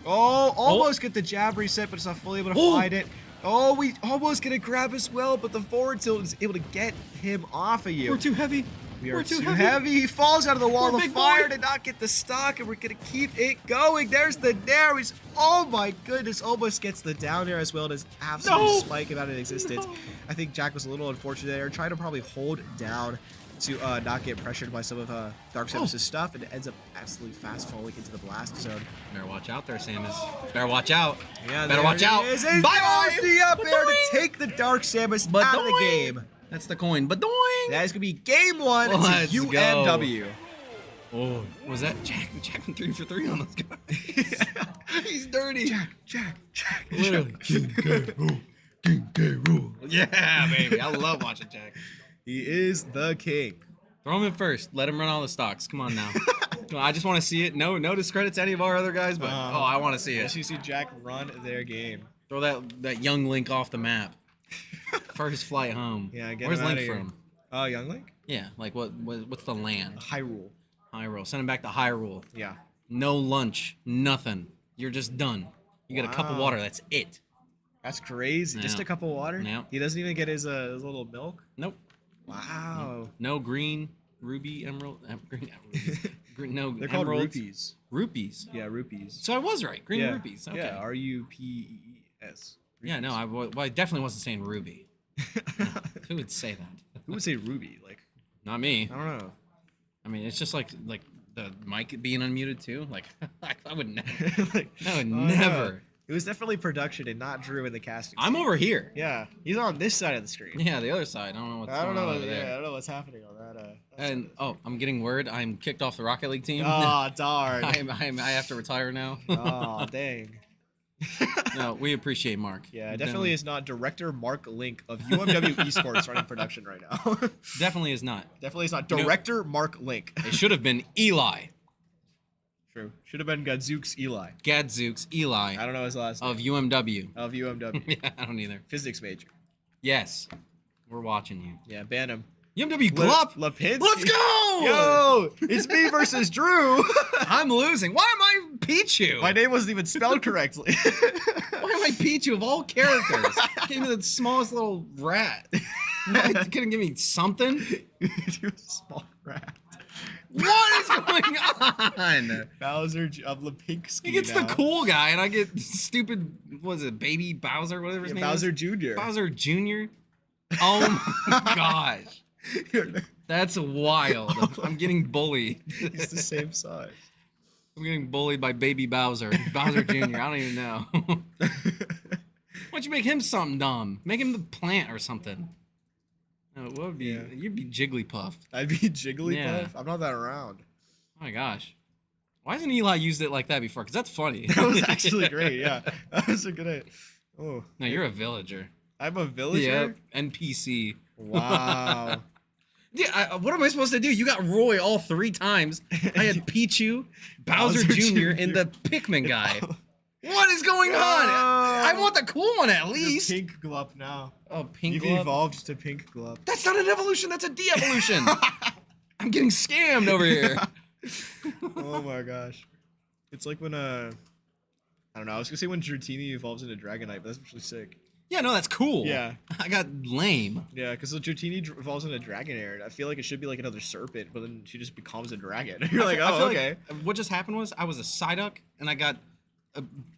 Oh, almost get the jab reset, but it's not fully able to find it. Oh, we almost get a grab as well, but the forward tilt is able to get him off of you. We're too heavy. We're too heavy. He falls out of the wall of fire to not get the stock, and we're going to keep it going. There's the nair. He's, oh my goodness, almost gets the down air as well. Does absolute spike about in existence. I think Jack was a little unfortunate there, trying to probably hold down to not get pressured by some of Dark Samus' stuff, and it ends up absolutely fast falling into the blast zone. Better watch out there, Samus. Better watch out. Yeah, better watch out. Bye-bye. The up air to take the Dark Samus out of the game. That's the coin. But doing. That is going to be game one. It's UMW. Oh, was that Jack? Jack went 3 for 3 on those guys. He's dirty. Jack. Literally. King K. Rool. Yeah, baby. I love watching Jack. He is the king. Throw him in first. Let him run all the stocks. Come on now. Come on, I just want to see it. No discredit to any of our other guys, but I want to see it. You see Jack run their game. Throw that young Link off the map. First flight home. Yeah, get Where's him Link outta here. from? Young Link? Yeah, like what's the land? Hyrule. Hyrule. Send him back to Hyrule. Yeah. No lunch. Nothing. You're just done. You get a cup of water. That's it. That's crazy. No. Just a cup of water? No. He doesn't even get his little milk? Nope. Wow. No green, ruby, emerald. Green, no. They're called emeralds. rupees. Rupees. Yeah, rupees. So I was right. Green rupees. Okay. Yeah, RUPES. Yeah, no, I definitely wasn't saying ruby. No, who would say that? Who would say ruby? Like, not me. I don't know. I mean, it's just like the mic being unmuted too. Like I would never. I would No. never. It was definitely production and not Drew in the casting. I'm over here. Yeah, he's on this side of the screen. Yeah, the other side. I don't know what's going on over there. I don't know what's happening on that. And I'm getting word I'm kicked off the Rocket League team. Oh, darn. I have to retire now. Oh, dang. No, we appreciate Mark. Yeah, definitely is not director Mark Link of UMW Esports running production right now. Definitely is not. Definitely is not director Mark Link. It should have been Eli. True. Should have been Gadzooks Eli. Gadzooks Eli. I don't know his last name. Of UMW. Of UMW. Yeah, I don't either. Physics major. Yes. We're watching you. Yeah, ban him. UMW Glup. Lipinski. Let's go! Yo, it's me versus Drew. I'm losing. Why am I Pichu? My name wasn't even spelled correctly. Why am I Pichu of all characters? Gave me the smallest little rat. What? Couldn't give me something? You're a small rat. What is going on? Bowser of Lipinski. He gets the cool guy, and I get stupid. What is it, Baby Bowser? Whatever his name Bowser is. Jr. Bowser Jr. Oh my gosh, that's wild. I'm getting bullied. He's the same size. I'm getting bullied by Baby Bowser. Bowser Jr. I don't even know. Why don't you make him something dumb? Make him the plant or something. No, what would be? Yeah. You'd be Jigglypuff. I'd be Jigglypuff? Yeah. I'm not that around. Oh my gosh. Why hasn't Eli used it like that before? Because that's funny. That was actually great, yeah. That was a good idea. Oh. No, you're a villager. I'm a villager? Yep. NPC. Wow. Yeah, what am I supposed to do? You got Roy all 3 times. I had Pichu, Bowser Jr., and the Pikmin guy. What is going on? I want the cool one at least. You're Pink Glup now. Oh, Pink You've Glove? evolved to Pink Glup. That's not an evolution. That's a de-evolution. I'm getting scammed over here. Oh my gosh. It's like when I don't know. I was gonna say when Dratini evolves into Dragonite, but that's actually sick. Yeah, no, that's cool. Yeah. I got lame. Yeah, because the Dratini evolves into Dragonair, and I feel like it should be like another serpent, but then she just becomes a dragon. You're like, I oh, feel okay. Like what just happened was I was a Psyduck, and I got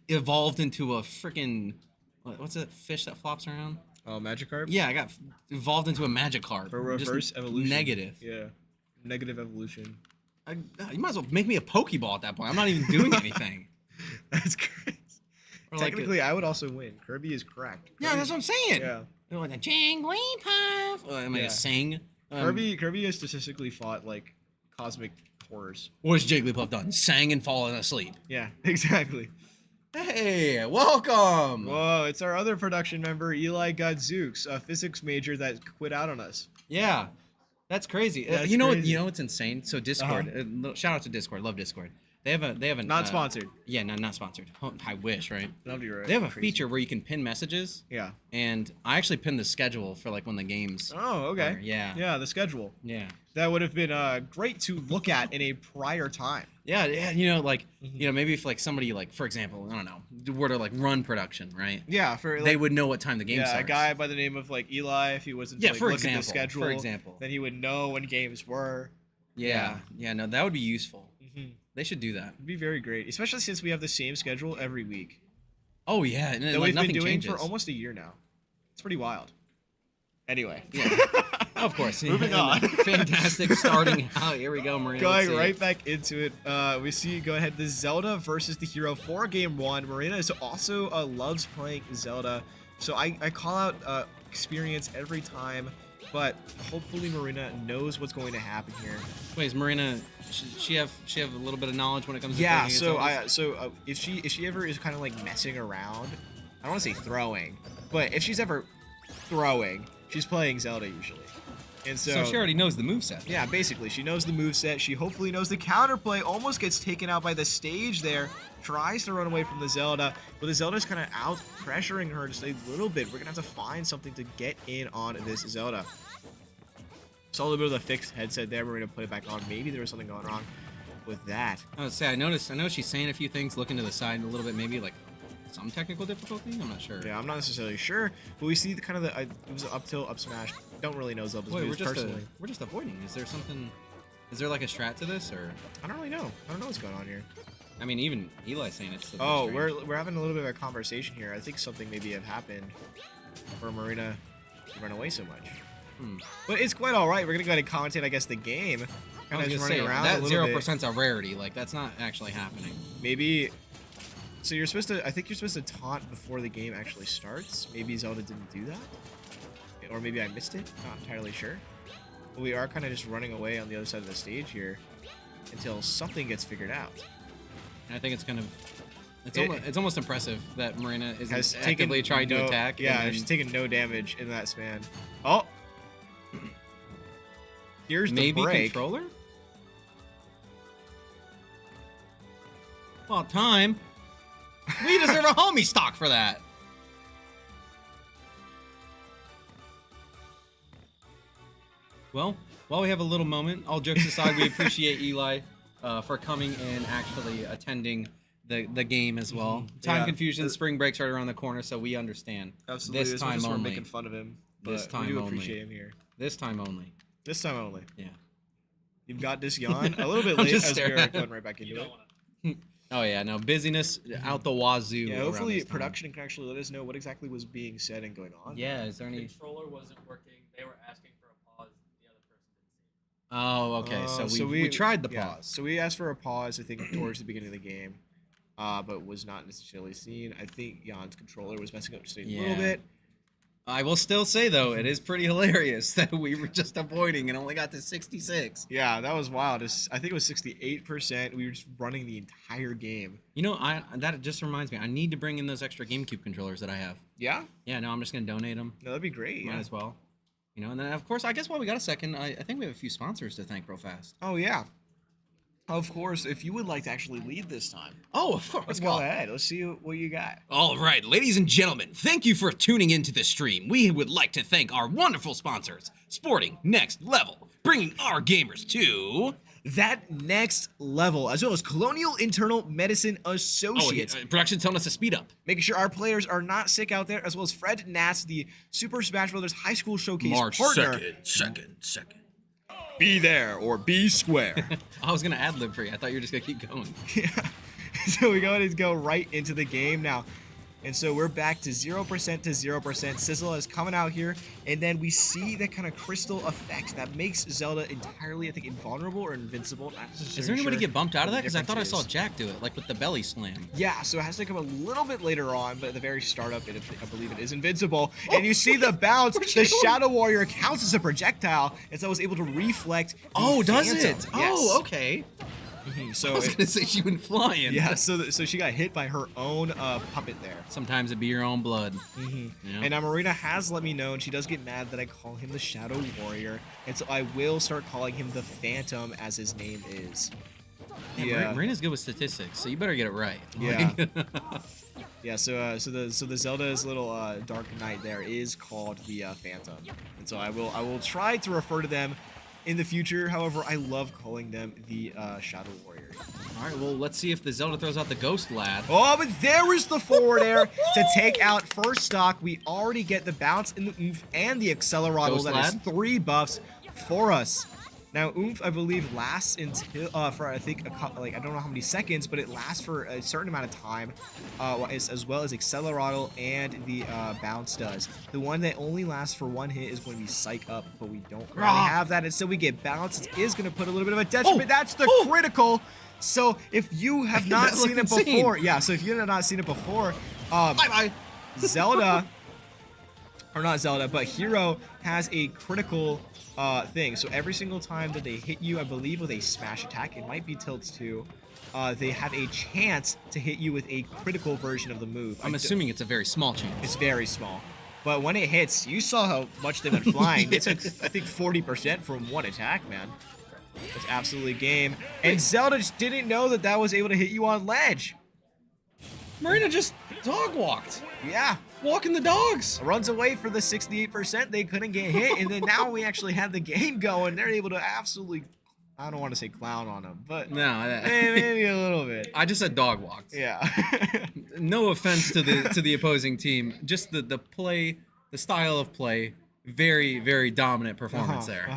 evolved into a freaking what's that fish that flops around? Oh, Magikarp? Yeah, I got evolved into a Magikarp. For reverse evolution. Negative. Yeah. Negative evolution. You might as well make me a Pokeball at that point. I'm not even doing anything. That's crazy. Or Technically, I would also win. Kirby is cracked. Yeah, that's what I'm saying. Yeah. Like a Jigglypuff. Am I a sing? Kirby has statistically fought like cosmic horrors. What's Jigglypuff done? Sang and fallen asleep. Yeah, exactly. Hey, welcome. Whoa, it's our other production member, Eli Godzooks, a physics major that quit out on us. Yeah, that's crazy. That's you know crazy. what? You know what's insane? So Discord. Shout out to Discord. Love Discord. They have a Not sponsored. Yeah, not sponsored. Oh, I wish, right? That'll be right. They have a feature where you can pin messages. Yeah. And I actually pinned the schedule for like when the games. Oh, okay. Yeah. Yeah, the schedule. Yeah. That would have been great to look at in a prior time. Yeah, like maybe if like somebody like, for example, I don't know, were to like run production, right? Yeah, for They would know what time the game yeah, starts. a guy by the name of like Eli, if he wasn't to, like, for look example, at the schedule, for example. then he would know when games were. Yeah, no, that would be useful. Mm-hmm. They should do that. It'd be very great, especially since we have the same schedule every week Oh yeah, and that like, we've nothing been doing changes. for almost a year now. It's pretty wild. Anyway. Yeah. Of course. Moving on. Fantastic starting out. Here we go, Marina. Going right back into it, we see go ahead the Zelda versus the Hero for game 1. Marina is also loves playing Zelda, so I call out experience every time, but hopefully Marina knows what's going to happen here. Wait, is Marina? She have a little bit of knowledge when it comes to Yeah, playing so if she ever is kind of like messing around, I don't want to say throwing, but if she's ever throwing, she's playing Zelda usually. And so she already knows the moveset. yeah, basically, she knows the moveset. She hopefully knows the counterplay. Almost gets taken out by the stage there. Tries to run away from the Zelda, but the Zelda's kind of out pressuring her just a little bit. We're going to have to find something to get in on this Zelda. Saw a little bit of the fixed headset there. We're going to put it back on. Maybe there was something going wrong with that. I would say I know she's saying a few things, looking to the side a little bit, maybe like some technical difficulty. I'm not sure. Yeah, I'm not necessarily sure, but we see the kind of it was an up tilt, up smash. Don't really know Zelda's Wait, moves personally. we're just avoiding. Is there something? Is there like a strat to this, or? I don't really know. I don't know what's going on here. I mean, even Eli's saying it's. Oh, we're having a little bit of a conversation here. I think something maybe had happened for Marina to run away so much. But it's quite all right. We're gonna go ahead and commentate, I guess, the game. Kind of just running around that a little 0%'s a rarity. Like that's not actually happening. Maybe. So you're supposed to. I think you're supposed to taunt before the game actually starts. Maybe Zelda didn't do that, or maybe I missed it. Not entirely sure. But we are kind of just running away on the other side of the stage here until something gets figured out. And I think it's kind of. It's almost impressive that Marina isn't Has actively trying to attack. Yeah, and she's taken no damage in that span. Oh. Here's the maybe break. controller. Well, time. We deserve a homie stock for that. Well, while we have a little moment, all jokes aside, we appreciate Eli for coming and actually attending the game as well. Time confusion, spring break's right around the corner, so we understand. Absolutely. This time we're only. making fun of him. This But time we do only. appreciate him here. This time only. This time only. Yeah. You've got this yawn a little bit I'm late just as staring we're at going right back into it. Oh yeah, no busyness out the wazoo. Yeah, around hopefully this time. production can actually let us know what exactly was being said and going on. Yeah, is there The any? controller wasn't working. They were asking for a pause. The other person didn't see it. Oh, okay. So we tried the yeah, pause. So we asked for a pause, I think, towards the beginning of the game, but was not necessarily seen. I think Jan's controller was messing up just a little bit. I will still say though, it is pretty hilarious that we were just avoiding and only got to 66. Yeah, that was wild. I think it was 68%. We were just running the entire game. You know, that just reminds me. I need to bring in those extra GameCube controllers that I have. Yeah? Yeah, no, I'm just gonna donate them. No, that'd be great. Might as well. You know, and then of course, I guess while we got a second, I think we have a few sponsors to thank real fast. Oh, yeah. Of course, if you would like to actually lead this time. Oh, of course. Let's go ahead. Let's see what you got. All right, ladies and gentlemen, thank you for tuning into the stream. We would like to thank our wonderful sponsors, Sporting Next Level, bringing our gamers to That Next Level, as well as Colonial Internal Medicine Associates. Production's telling us to speed up. Making sure our players are not sick out there, as well as Fred Nass, the Super Smash Bros. High School Showcase March partner. 2nd. Be there or be square. I was gonna ad lib for you. I thought you were just gonna keep going. Yeah. So we go ahead and go right into the game now. And so we're back to 0% to 0%. Sizzle is coming out here, and then we see that kind of crystal effect that makes Zelda entirely, I think, invulnerable or invincible. Not necessarily Is there any way to sure get bumped out of what that? Because the I thought I difference saw is. Jack do it, like with the belly slam. Yeah, so it has to come a little bit later on, but at the very start up, I believe it is invincible. And you see the bounce. The Shadow Warrior counts as a projectile, and so I was able to reflect. The Oh, does Phantom. it? Yes. Oh, okay. So I was gonna say she went flying. yeah, so she got hit by her own puppet there. Sometimes it be your own blood. And now Marina has let me know, and she does get mad that I call him the Shadow Warrior, and so I will start calling him the Phantom as his name is. Yeah, Marina's good with statistics, so you better get it right. Yeah. Yeah, so the Zelda's little Dark Knight there is called the Phantom, and so I will try to refer to them in the future. However, I love calling them the Shadow Warrior. All right, well, let's see if the Zelda throws out the Ghost Lad. Oh, but there is the forward air to take out first stock. We already get the bounce in the oomph and the accelerattle. Ghost That is Lad? 3 buffs for us. Now, oomph, I believe, lasts until for I think I don't know how many seconds, but it lasts for a certain amount of time, as well as accelerattle and the bounce does. The one that only lasts for 1 hit is when we psych up, but we don't really have that, and so we get bounce. It is going to put a little bit of a detriment. That's the critical. So if you have not That seen it looked insane. before, yeah. So if you have not seen it before, Bye-bye. Zelda, or not Zelda, but Hero has a critical thing. So every single time that they hit you, I believe with a smash attack, it might be tilts too, they have a chance to hit you with a critical version of the move. I'm assuming it's a very small chance. It's very small. But when it hits, you saw how much they went flying. It's I think 40% from 1 attack, man. It's absolutely game. And Zelda just didn't know that that was able to hit you on ledge. Marina just dog walked. Yeah. Walking the dogs. Runs away for the 68%. They couldn't get hit. And then now we actually had the game going. They're able to absolutely, I don't want to say clown on them, but No, maybe a little bit. I just said dog walked. Yeah. No offense to the opposing team, just the play, the style of play, very, very dominant performance there.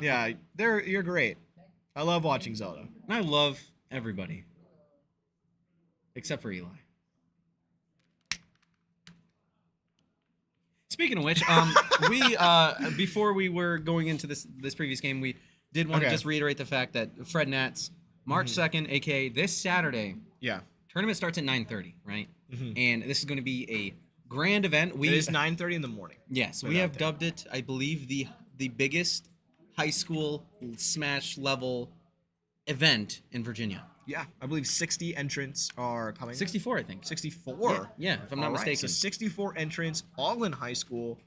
Yeah, you're great. I love watching Zelda. I love everybody except for Eli. Speaking of which, we before we were going into this previous game, we did want to just reiterate the fact that Fred Nats, March 2nd, aka this Saturday, Yeah. tournament starts at 9:30, right? And this is going to be a grand event. It is 9:30 in the morning. Yes, we have dubbed it, I believe, the biggest high school Smash level event in Virginia. Yeah, I believe 60 entrants are coming. 64, I think. 64. Yeah, if I'm not mistaken. So 64 entrants, all in high school,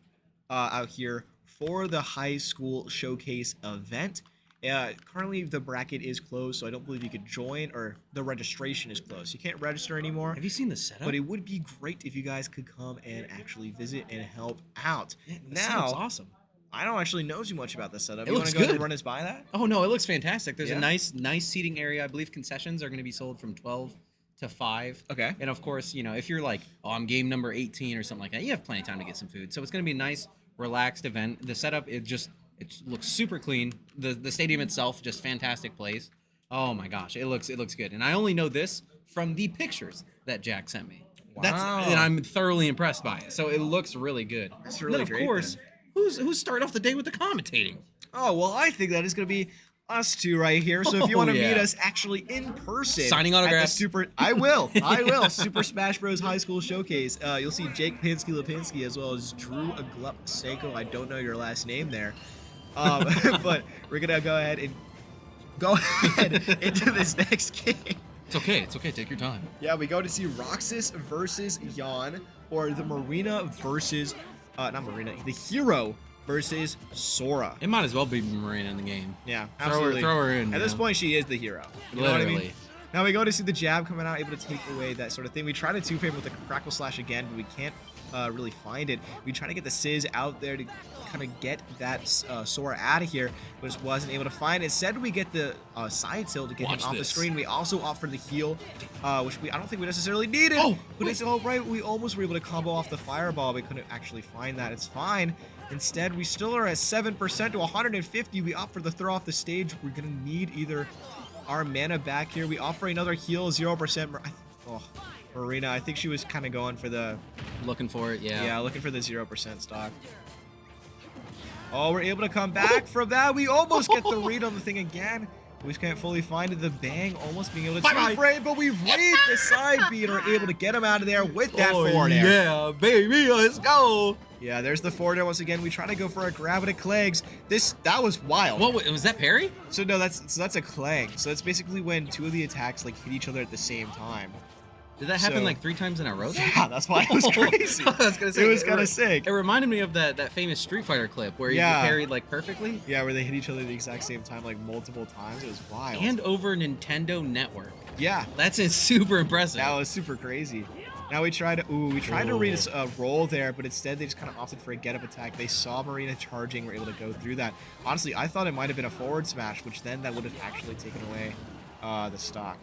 out here for the high school showcase event. Currently, the bracket is closed, so I don't believe you could join, or the registration is closed. You can't register anymore. Have you seen the setup? But it would be great if you guys could come and actually visit and help out. Yeah, the now, setup's awesome. I don't actually know too much about the setup. It You want looks to go ahead and good. run us by that? Oh no, it looks fantastic. There's Yeah? a nice seating area. I believe concessions are going to be sold from 12 to 5. Okay. And of course, if you're like, oh, I'm game number 18 or something like that, you have plenty of time to get some food. So it's going to be a nice, relaxed event. The setup, it looks super clean. The stadium itself, just fantastic place. Oh my gosh, it looks good. And I only know this from the pictures that Jack sent me. Wow. And I'm thoroughly impressed by it. So it looks really good. That's really and then, great, of course, who's starting off the day with the commentating? Oh, well, I think that is going to be us two right here. So if you want to yeah. meet us actually in person, Signing at the autographs. I will. Super Smash Bros. High School Showcase. You'll see Jake Lipinski as well as Drew Aglupseko. I don't know your last name there. But we're going to go ahead into this next game. It's okay. Take your time. Yeah, we go to see Roxas versus Yan, or the Marina versus, not Marina, the Hero versus Sora. It might as well be Marina in the game. Yeah, Throw her- absolutely. throw her in, At this yeah. point, she is the hero. You know what I mean? Literally. Now we go to see the jab coming out, able to take away that sort of thing. We try to two-frame with the Crackle Slash again, but we can't really find it. We try to get the Sizz out there to kind of get that Sora out of here, but just wasn't able to find it. Instead, we get the side tilt to get Watch him off the this. screen. We also offer the heal, which I don't think we necessarily needed. Oh, but it's all right. We almost were able to combo off the fireball. We couldn't actually find that. It's fine. Instead, we still are at 7% to 150. We opt for the throw off the stage. We're going to need either our mana back here. We offer another heal, 0%. Marina, I think she was kind of going for the... Looking for it, yeah. Yeah, looking for the 0% stock. Oh, we're able to come back from that. We almost get the read on the thing again. We just can't fully find it. The bang almost being able to frame, but we read the side B and are able to get him out of there with that forward air. Yeah, baby, let's go. Yeah, there's the forward air once again. We try to go for a grab at a Cleggs. That was wild. What was that, parry? So no, that's a Clegg. So that's basically when two of the attacks like hit each other at the same time. Did that happen like 3 times in a row? Yeah, that's why it was crazy. I was gonna say, it was kind of sick. It reminded me of that famous Street Fighter clip where you parried like perfectly. Yeah, where they hit each other at the exact same time like multiple times. It was wild. And over Nintendo Network. Yeah. That's super impressive. That was super crazy. Now we tried to read a roll there, but instead they just kind of opted for a get-up attack. They saw Marina charging, were able to go through that. Honestly, I thought it might have been a forward smash, which then that would have actually taken away the stock.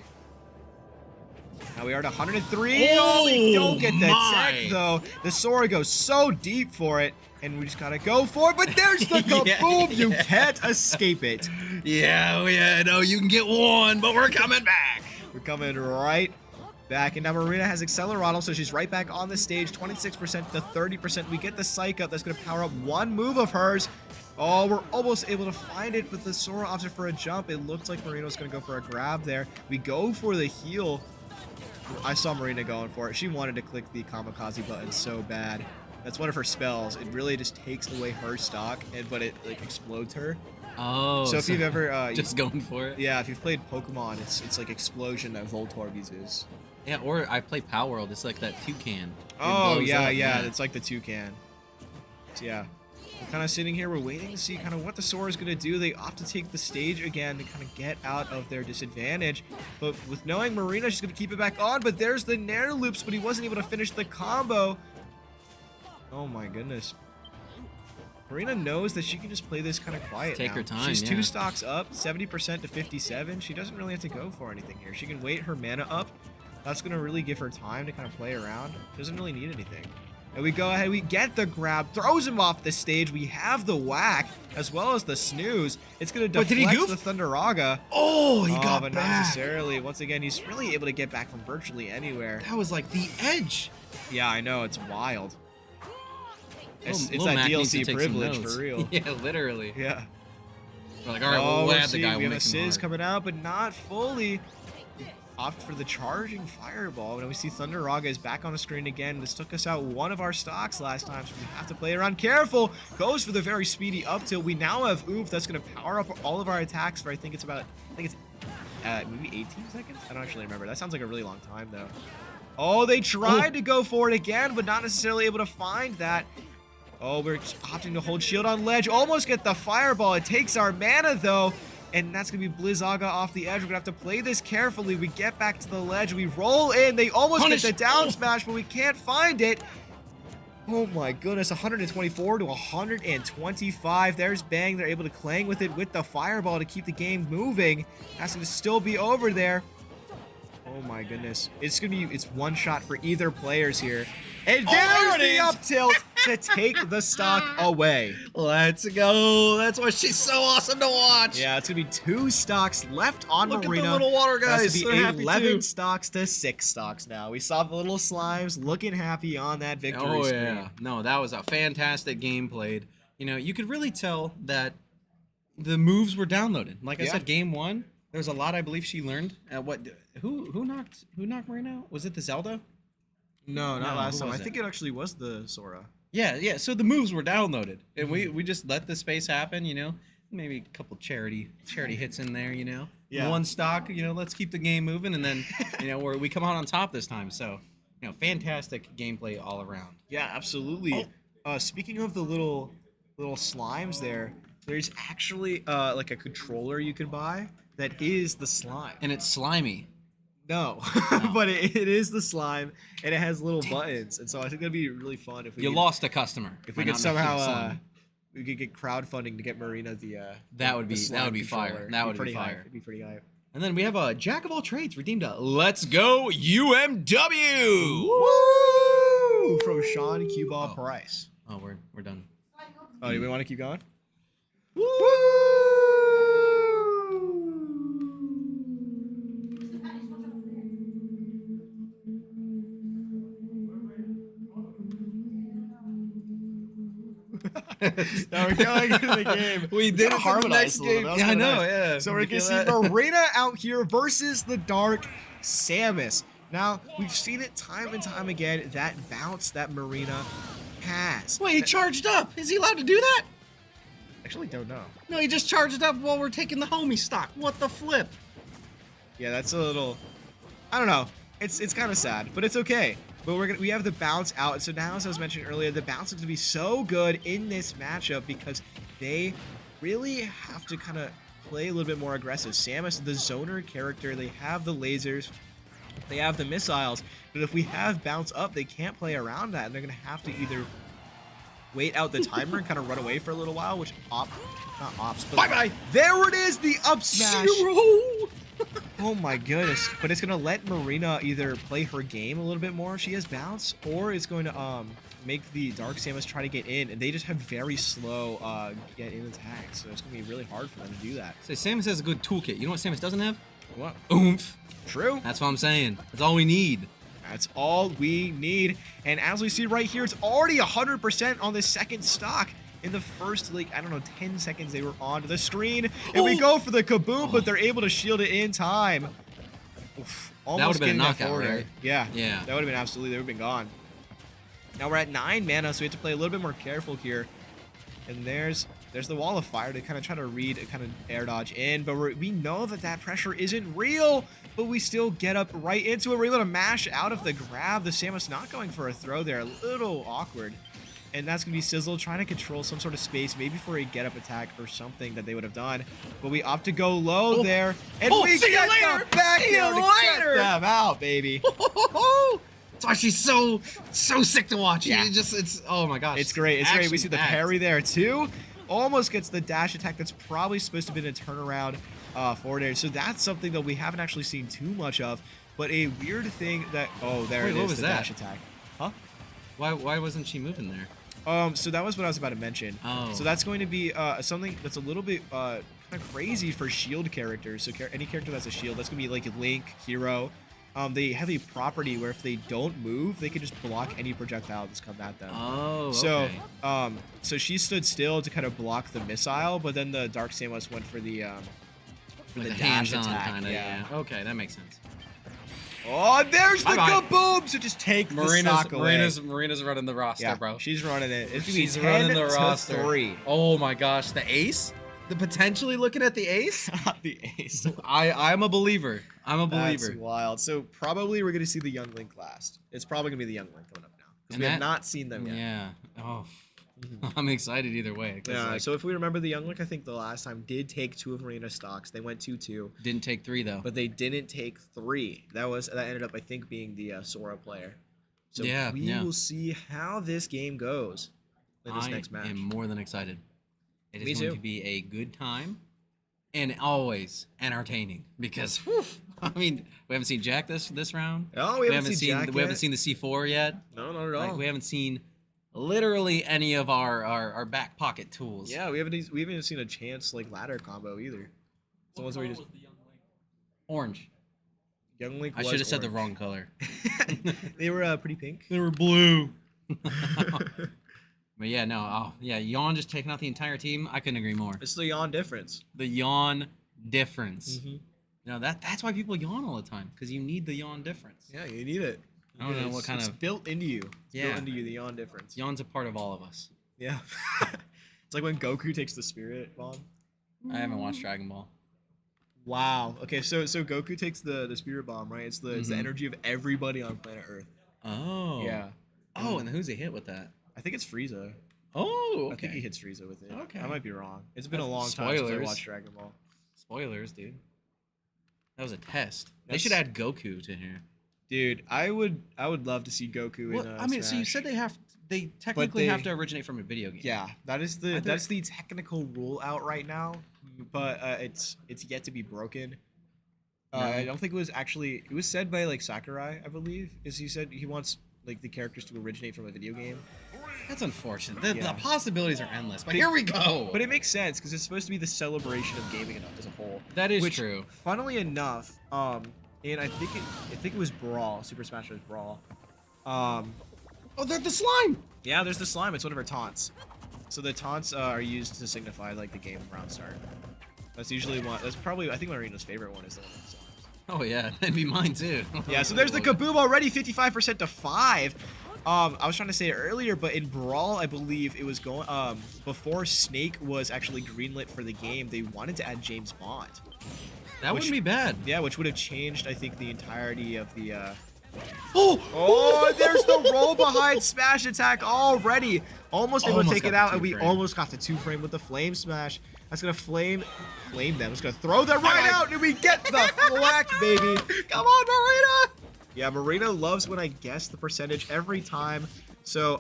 Now we are at 103. Oh, we don't get the tech, though. The Sora goes so deep for it, and we just gotta go for it. But there's the kaboom. You can't escape it. Yeah, no, you can get one, but we're coming back. We're coming right back. And now Marina has Accelerado, so she's right back on the stage. 26% to 30%. We get the Psych Up. That's gonna power up one move of hers. Oh, we're almost able to find it, but the Sora opted for a jump. It looked like Marina was gonna go for a grab there. We go for the heal. I saw Marina going for it. She wanted to click the kamikaze button so bad. That's one of her spells. It really just takes away her stock, but it like explodes her. Oh. So if you've ever just going for it. Yeah, if you've played Pokemon, it's like explosion that Voltorb uses. Yeah, or I play Power World. It's like that toucan. Oh yeah, it's like the toucan. So yeah. We're kind of sitting here, we're waiting to see kind of what the Sora is going to do. They opt to take the stage again to kind of get out of their disadvantage. But with knowing Marina, she's going to keep it back on. But there's the Nair loops, but he wasn't able to finish the combo. Oh my goodness. Marina knows that she can just play this kind of quiet Take now. her time, She's yeah. 2 stocks up, 70% to 57. She doesn't really have to go for anything here. She can wait her mana up. That's going to really give her time to kind of play around. Doesn't really need anything. And we go ahead, we get the grab, throws him off the stage. We have the whack, as well as the snooze. It's going to deflect the Thunderaga. Oh, he got but back. not necessarily. Once again, he's really able to get back from virtually anywhere. That was like the edge. Yeah, I know. It's wild. It's Lil that Mac needs to DLC take some privilege, notes. for real. Yeah, literally. Yeah. We're like, all right, we'll add the guy. We We'll have a make him Sizz hard. coming out, but not fully. Opt for the charging fireball. Now we see Thunderaga is back on the screen again. This took us out one of our stocks last time, so we have to play around careful. Goes for the very speedy up tilt. We now have Oof that's going to power up all of our attacks for I think it's maybe 18 seconds? I don't actually remember. That sounds like a really long time though. Oh, they tried to go for it again, but not necessarily able to find that. Oh, we're just opting to hold shield on ledge. Almost get the fireball. It takes our mana though. And that's going to be Blizzaga off the edge. We're going to have to play this carefully. We get back to the ledge. We roll in. They almost get the down smash, but we can't find it. Oh my goodness. 124 to 125. There's Bang. They're able to clang with it with the fireball to keep the game moving. That's going to still be over there. Oh my goodness. It's one shot for either players here. And there's the up tilt to take the stock away. Let's go. That's why she's so awesome to watch. Yeah, it's going to be 2 stocks left on Marina. Look at the little water guys. That's going to be They're 11 happy stocks to 6 stocks now. We saw the little slimes looking happy on that victory screen. Yeah. No, that was a fantastic game played. You know, you could really tell that the moves were downloaded. Like I said, game 1, there's a lot I believe she learned. Who knocked Marina out? Was it the Zelda? No, not last time. I was think it actually was the Sora. Yeah. So the moves were downloaded, and we just let the space happen. You know, maybe a couple charity hits in there. You know, one stock. You know, let's keep the game moving, and then you know we come out on top this time. So you know, fantastic gameplay all around. Yeah, absolutely. Speaking of the little slimes there's actually like a controller you can buy that is the slime, And it's slimy. No, but it is the slime, and it has little buttons, and so I think that'd be really fun if we lost a customer. If we could somehow we could get crowdfunding to get Marina the that would be fire. That would be fire. It'd be pretty hype. And then we have a Jack of all trades redeemed a Let's Go UMW. Woo! From Sean Q-Ball Price. Oh, we're done. Oh, do we want to keep going? Woo! Now we're going into the game. We did it for the harmonize next a little game. bit. That was Yeah, I kinda know. nice. Yeah. So we're You gonna see feel that? Marina out here versus the Dark Samus. Now we've seen it time and time again. That bounce that Marina has. Wait, he charged up. Is he allowed to do that? Actually, don't know. No, he just charged up while we're taking the homie stock. What the flip? Yeah, that's a little. I don't know. It's kind of sad, but it's okay. But we have the bounce out. So now, as I was mentioning earlier, the bounce is going to be so good in this matchup because they really have to kind of play a little bit more aggressive. Samus, the zoner character, they have the lasers, they have the missiles, but if we have bounce up, they can't play around that, and they're going to have to either wait out the timer and kind of run away for a little while, which not ops, but Bye-bye. There it is, the up smash. Zero. Oh my goodness, but it's gonna let Marina either play her game a little bit more if she has bounce, or it's going to make the Dark Samus try to get in, and they just have very slow get in attacks, so it's gonna be really hard for them to do that. Say, Samus has a good toolkit. You know what Samus doesn't have? What? Oomph. True. That's what I'm saying. That's all we need. That's all we need, and as we see right here, it's already 100% on this second stock. In the first, like, I don't know, 10 seconds they were onto the screen, and we go for the kaboom, but they're able to shield it in time. Oof, almost been a getting that knockout, forward air. right? Yeah. Yeah. That would have been absolutely, they would have been gone. Now we're at 9 mana, so we have to play a little bit more careful here. And there's the wall of fire to kind of try to read and kind of air dodge in, but we know that pressure isn't real, but we still get up right into it. We're able to mash out of the grab. The Samus not going for a throw there, a little awkward. And that's going to be Sizzle trying to control some sort of space, maybe for a get-up attack or something that they would have done. But we opt to go low there, and we see you get later. the back See you air to later. get them out, baby. That's why she's so sick to watch. Yeah. It's oh my gosh. It's great. It's great. We see the action-packed. parry there, too. Almost gets the dash attack that's probably supposed to have been a turnaround forward air. So that's something that we haven't actually seen too much of. But a weird thing that... Oh, there Wait, it what is, was the that? dash attack. Huh? Why wasn't she moving there? So that was what I was about to mention. Oh. So that's going to be something that's a little bit kind of crazy for shield characters. So any character that's a shield, that's going to be like Link, Hero. They have a property where if they don't move, they can just block any projectile that's come at them. Oh, So, okay. so she stood still to kind of block the missile, but then the Dark Samus went for the Like a dash hands-on attack. kind of. Yeah. Okay, that makes sense. Oh, there's the Bye-bye. kaboom! So just take the stock away. Marina's running the roster, Yeah, bro. she's running it. It's gonna She's be running 10 the to roster. 3. Oh my gosh, the ace? The potentially looking at the ace? The ace. I'm a believer. I'm a believer. That's wild. So probably we're gonna see the Young Link last. It's probably gonna be the Young Link coming up now because And we have that- not seen them yet. Yeah. Oh, I'm excited either way. 'Cause, Yeah. like, So if we remember, the Young Link, I think the last time did take 2 of Marina's stocks. They went 2-2, didn't take 3 though. but they didn't take 3. That ended up, I think, being the Sora player. So Yeah, we yeah. will see how this game goes in this next match. I am more than excited. It is Me going too. to be a good time and always entertaining because whew, I mean we haven't seen Jack this round. Oh, we haven't seen Jack we haven't yet. seen the C4 yet. No, not at all. Like, we haven't seen literally any of our back pocket tools. Yeah, we haven't even seen a chance like ladder combo either. So ones where we just was the young link? Orange. Young Link. I was should have said the orange. wrong color. They were pretty pink. They were blue. But yeah, no. Oh, yeah. Yawn just taking out the entire team. I couldn't agree more. It's the yawn difference. The yawn difference. Mm-hmm. You know that's why people yawn all the time because you need the yawn difference. Yeah, you need it. I don't know what kind it's of built into you. It's Yeah. built into you, the yawn difference. yawn's a part of all of us. Yeah. It's like when Goku takes the spirit bomb. I haven't watched Dragon Ball. Wow. Okay, so Goku takes the spirit bomb, right? It's the Mhm. energy of everybody on planet Earth. Oh. Yeah. Oh, and who's he hit with that? I think it's Frieza. Oh, I okay. think he hits Frieza with it. Okay. I might be wrong. It's been a That's long time since I spoilers. watched Dragon Ball. Spoilers, dude. That was a test. They That's- should add Goku to here. Dude, I would love to see Goku Well, in I mean, so you Smash. said they technically have they- to originate from a video game. Yeah, that's the technical rule out right now, but it's yet to be broken. I No. don't think it was said by like Sakurai, I believe. Is he said he wants like the characters to originate from a video game. That's unfortunate. The Yeah. possibilities are endless. But They- here we go. But it makes sense because it's supposed to be the celebration of gaming as a whole. That is Which, true. Funnily enough, and I think it was Brawl, Super Smash Bros. Brawl. Oh, they're the slime. Yeah, there's the slime. It's one of her taunts. So the taunts are used to signify like the game round start. That's usually one. That's probably I think Marina's favorite one is the one that songs. Oh yeah, that'd be mine too. Yeah. So there's the kaboom already, 55% to 5. I was trying to say it earlier, but in Brawl, I believe it was going before Snake was actually greenlit for the game. They wanted to add James Bond. That wouldn't be bad. Yeah, which would have changed, I think, the entirety of the. Oh, There's the roll behind smash attack already. Almost able to take it out, and we two-frame. almost got the 2-frame with the flame smash. That's gonna flame them. It's gonna throw them right out, and we get the flack, baby. Come on, Marina! Yeah, Marina loves when I guess the percentage every time. So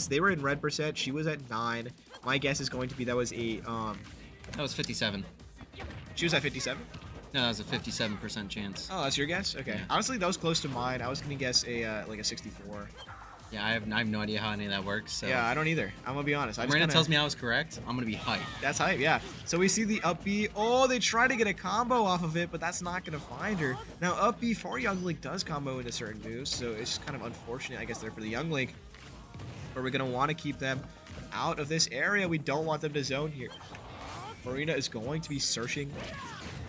they were in red percent. She was at 9. My guess is going to be that was a That was 57. She was at 57. No, that was a 57% chance. Oh, that's your guess? Okay. Yeah. Honestly, that was close to mine. I was gonna guess a like a 64. Yeah, I have no idea how any of that works. So. Yeah, I don't either. I'm gonna be honest. Marina tells me I was correct. I'm gonna be hyped. That's hype, yeah. So we see the up B. Oh, they try to get a combo off of it, but that's not gonna find her. Now up B for Young Link does combo into certain moves, so it's kind of unfortunate, I guess, there for the Young Link. But we're gonna want to keep them out of this area. We don't want them to zone here. Marina is going to be searching.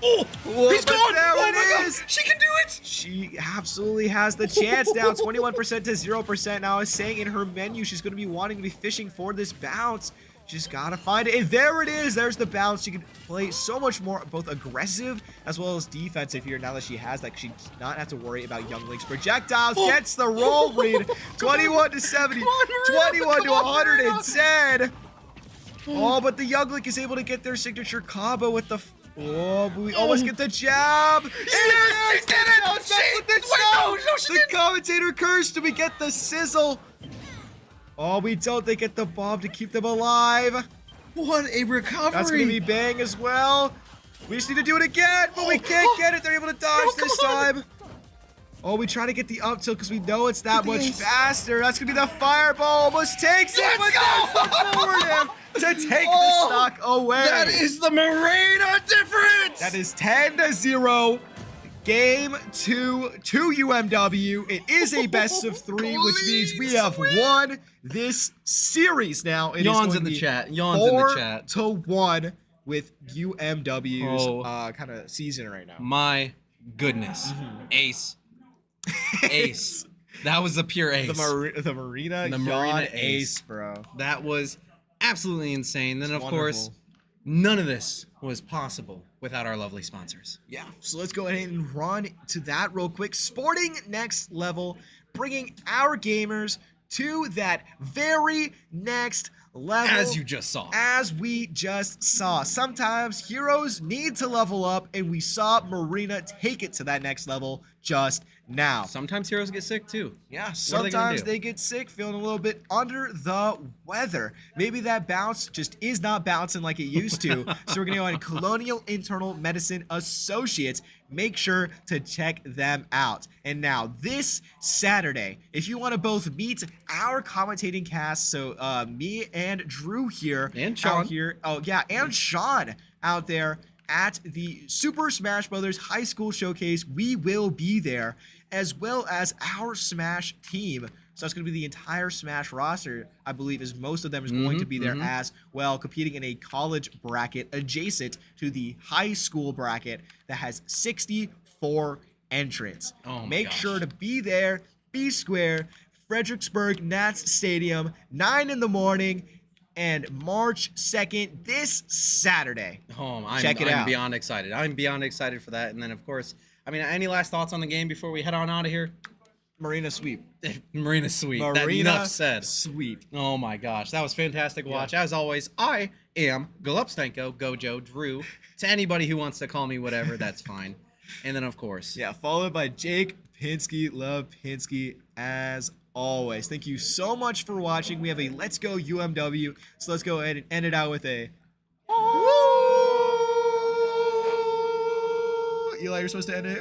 Oh, he's gone! There Oh it my is! God, she can do it! She absolutely has the chance now, 21% to 0%. Now, I was saying in her menu, she's going to be wanting to be fishing for this bounce. Just gotta find it. And there it is. There's the bounce. She can play so much more, both aggressive as well as defensive here now that she has that. She does not have to worry about Young Link's projectiles. Gets the roll read. 21 to 70. 21 to 110. Oh, but the Young Link is able to get their signature combo with the... Oh, but we almost get the jab. Yes, she did it! The commentator cursed. Do we get the sizzle? Oh, we don't. They get the bomb to keep them alive. What a recovery! That's going to be bang as well. We just need to do it again, but we can't get it. They're able to dodge this time. Oh, we try to get the up tilt because we know it's that much faster. That's going to be the fireball. Almost takes it, but there's the forward air to take the stock away. That is the Marina difference! That is 10 to 0. Game 2 to UMW. It is a best of 3, which means we have won this series now. It Yawns is in the going chat. to be Yawns in the 4 chat. to 1 with UMW's kind of season right now. My goodness. Ace. Ace. That was the pure ace. The Marina Yawn ace, bro. That was absolutely insane. Then, It's of course, wonderful. none of this was possible without our lovely sponsors. Yeah, so let's go ahead and run to that real quick. Sporting Next Level, bringing our gamers to that very next level. As you just saw. As we just saw. Sometimes heroes need to level up, and we saw Marina take it to that next level just now. Sometimes heroes get sick too. Yeah, What are they gonna sometimes do? they get sick, feeling a little bit under the weather. Maybe that bounce just is not bouncing like it used to. So we're going to go on Colonial Internal Medicine Associates. Make sure to check them out. And now this Saturday, if you want to both meet our commentating cast, so me and Drew here. And Sean. Out here. Oh, yeah, and Sean out there at the Super Smash Brothers High School Showcase. We will be there, as well as our Smash team. So that's going to be the entire Smash roster, I believe, as most of them is going to be there as well, competing in a college bracket adjacent to the high school bracket that has 64 entrants. Oh my Make gosh. sure to be there, be square, Fredericksburg Nats Stadium, 9 in the morning, and March 2nd, this Saturday. Check it I'm out. beyond excited. I'm beyond excited for that. And then, of course, I mean, any last thoughts on the game before we head on out of here? Marina sweep. Marina sweep. That Marina enough said. sweep. Oh my gosh, that was fantastic watch. As always, I am Galupstenko, Gojo, Drew. To anybody who wants to call me whatever, that's fine. And then, of course, Yeah, followed by Jake Pinsky. Love Pinsky as always. Thank you so much for watching. We have a Let's Go UMW. So let's go ahead and end it out with a... Eli, you're supposed to end it.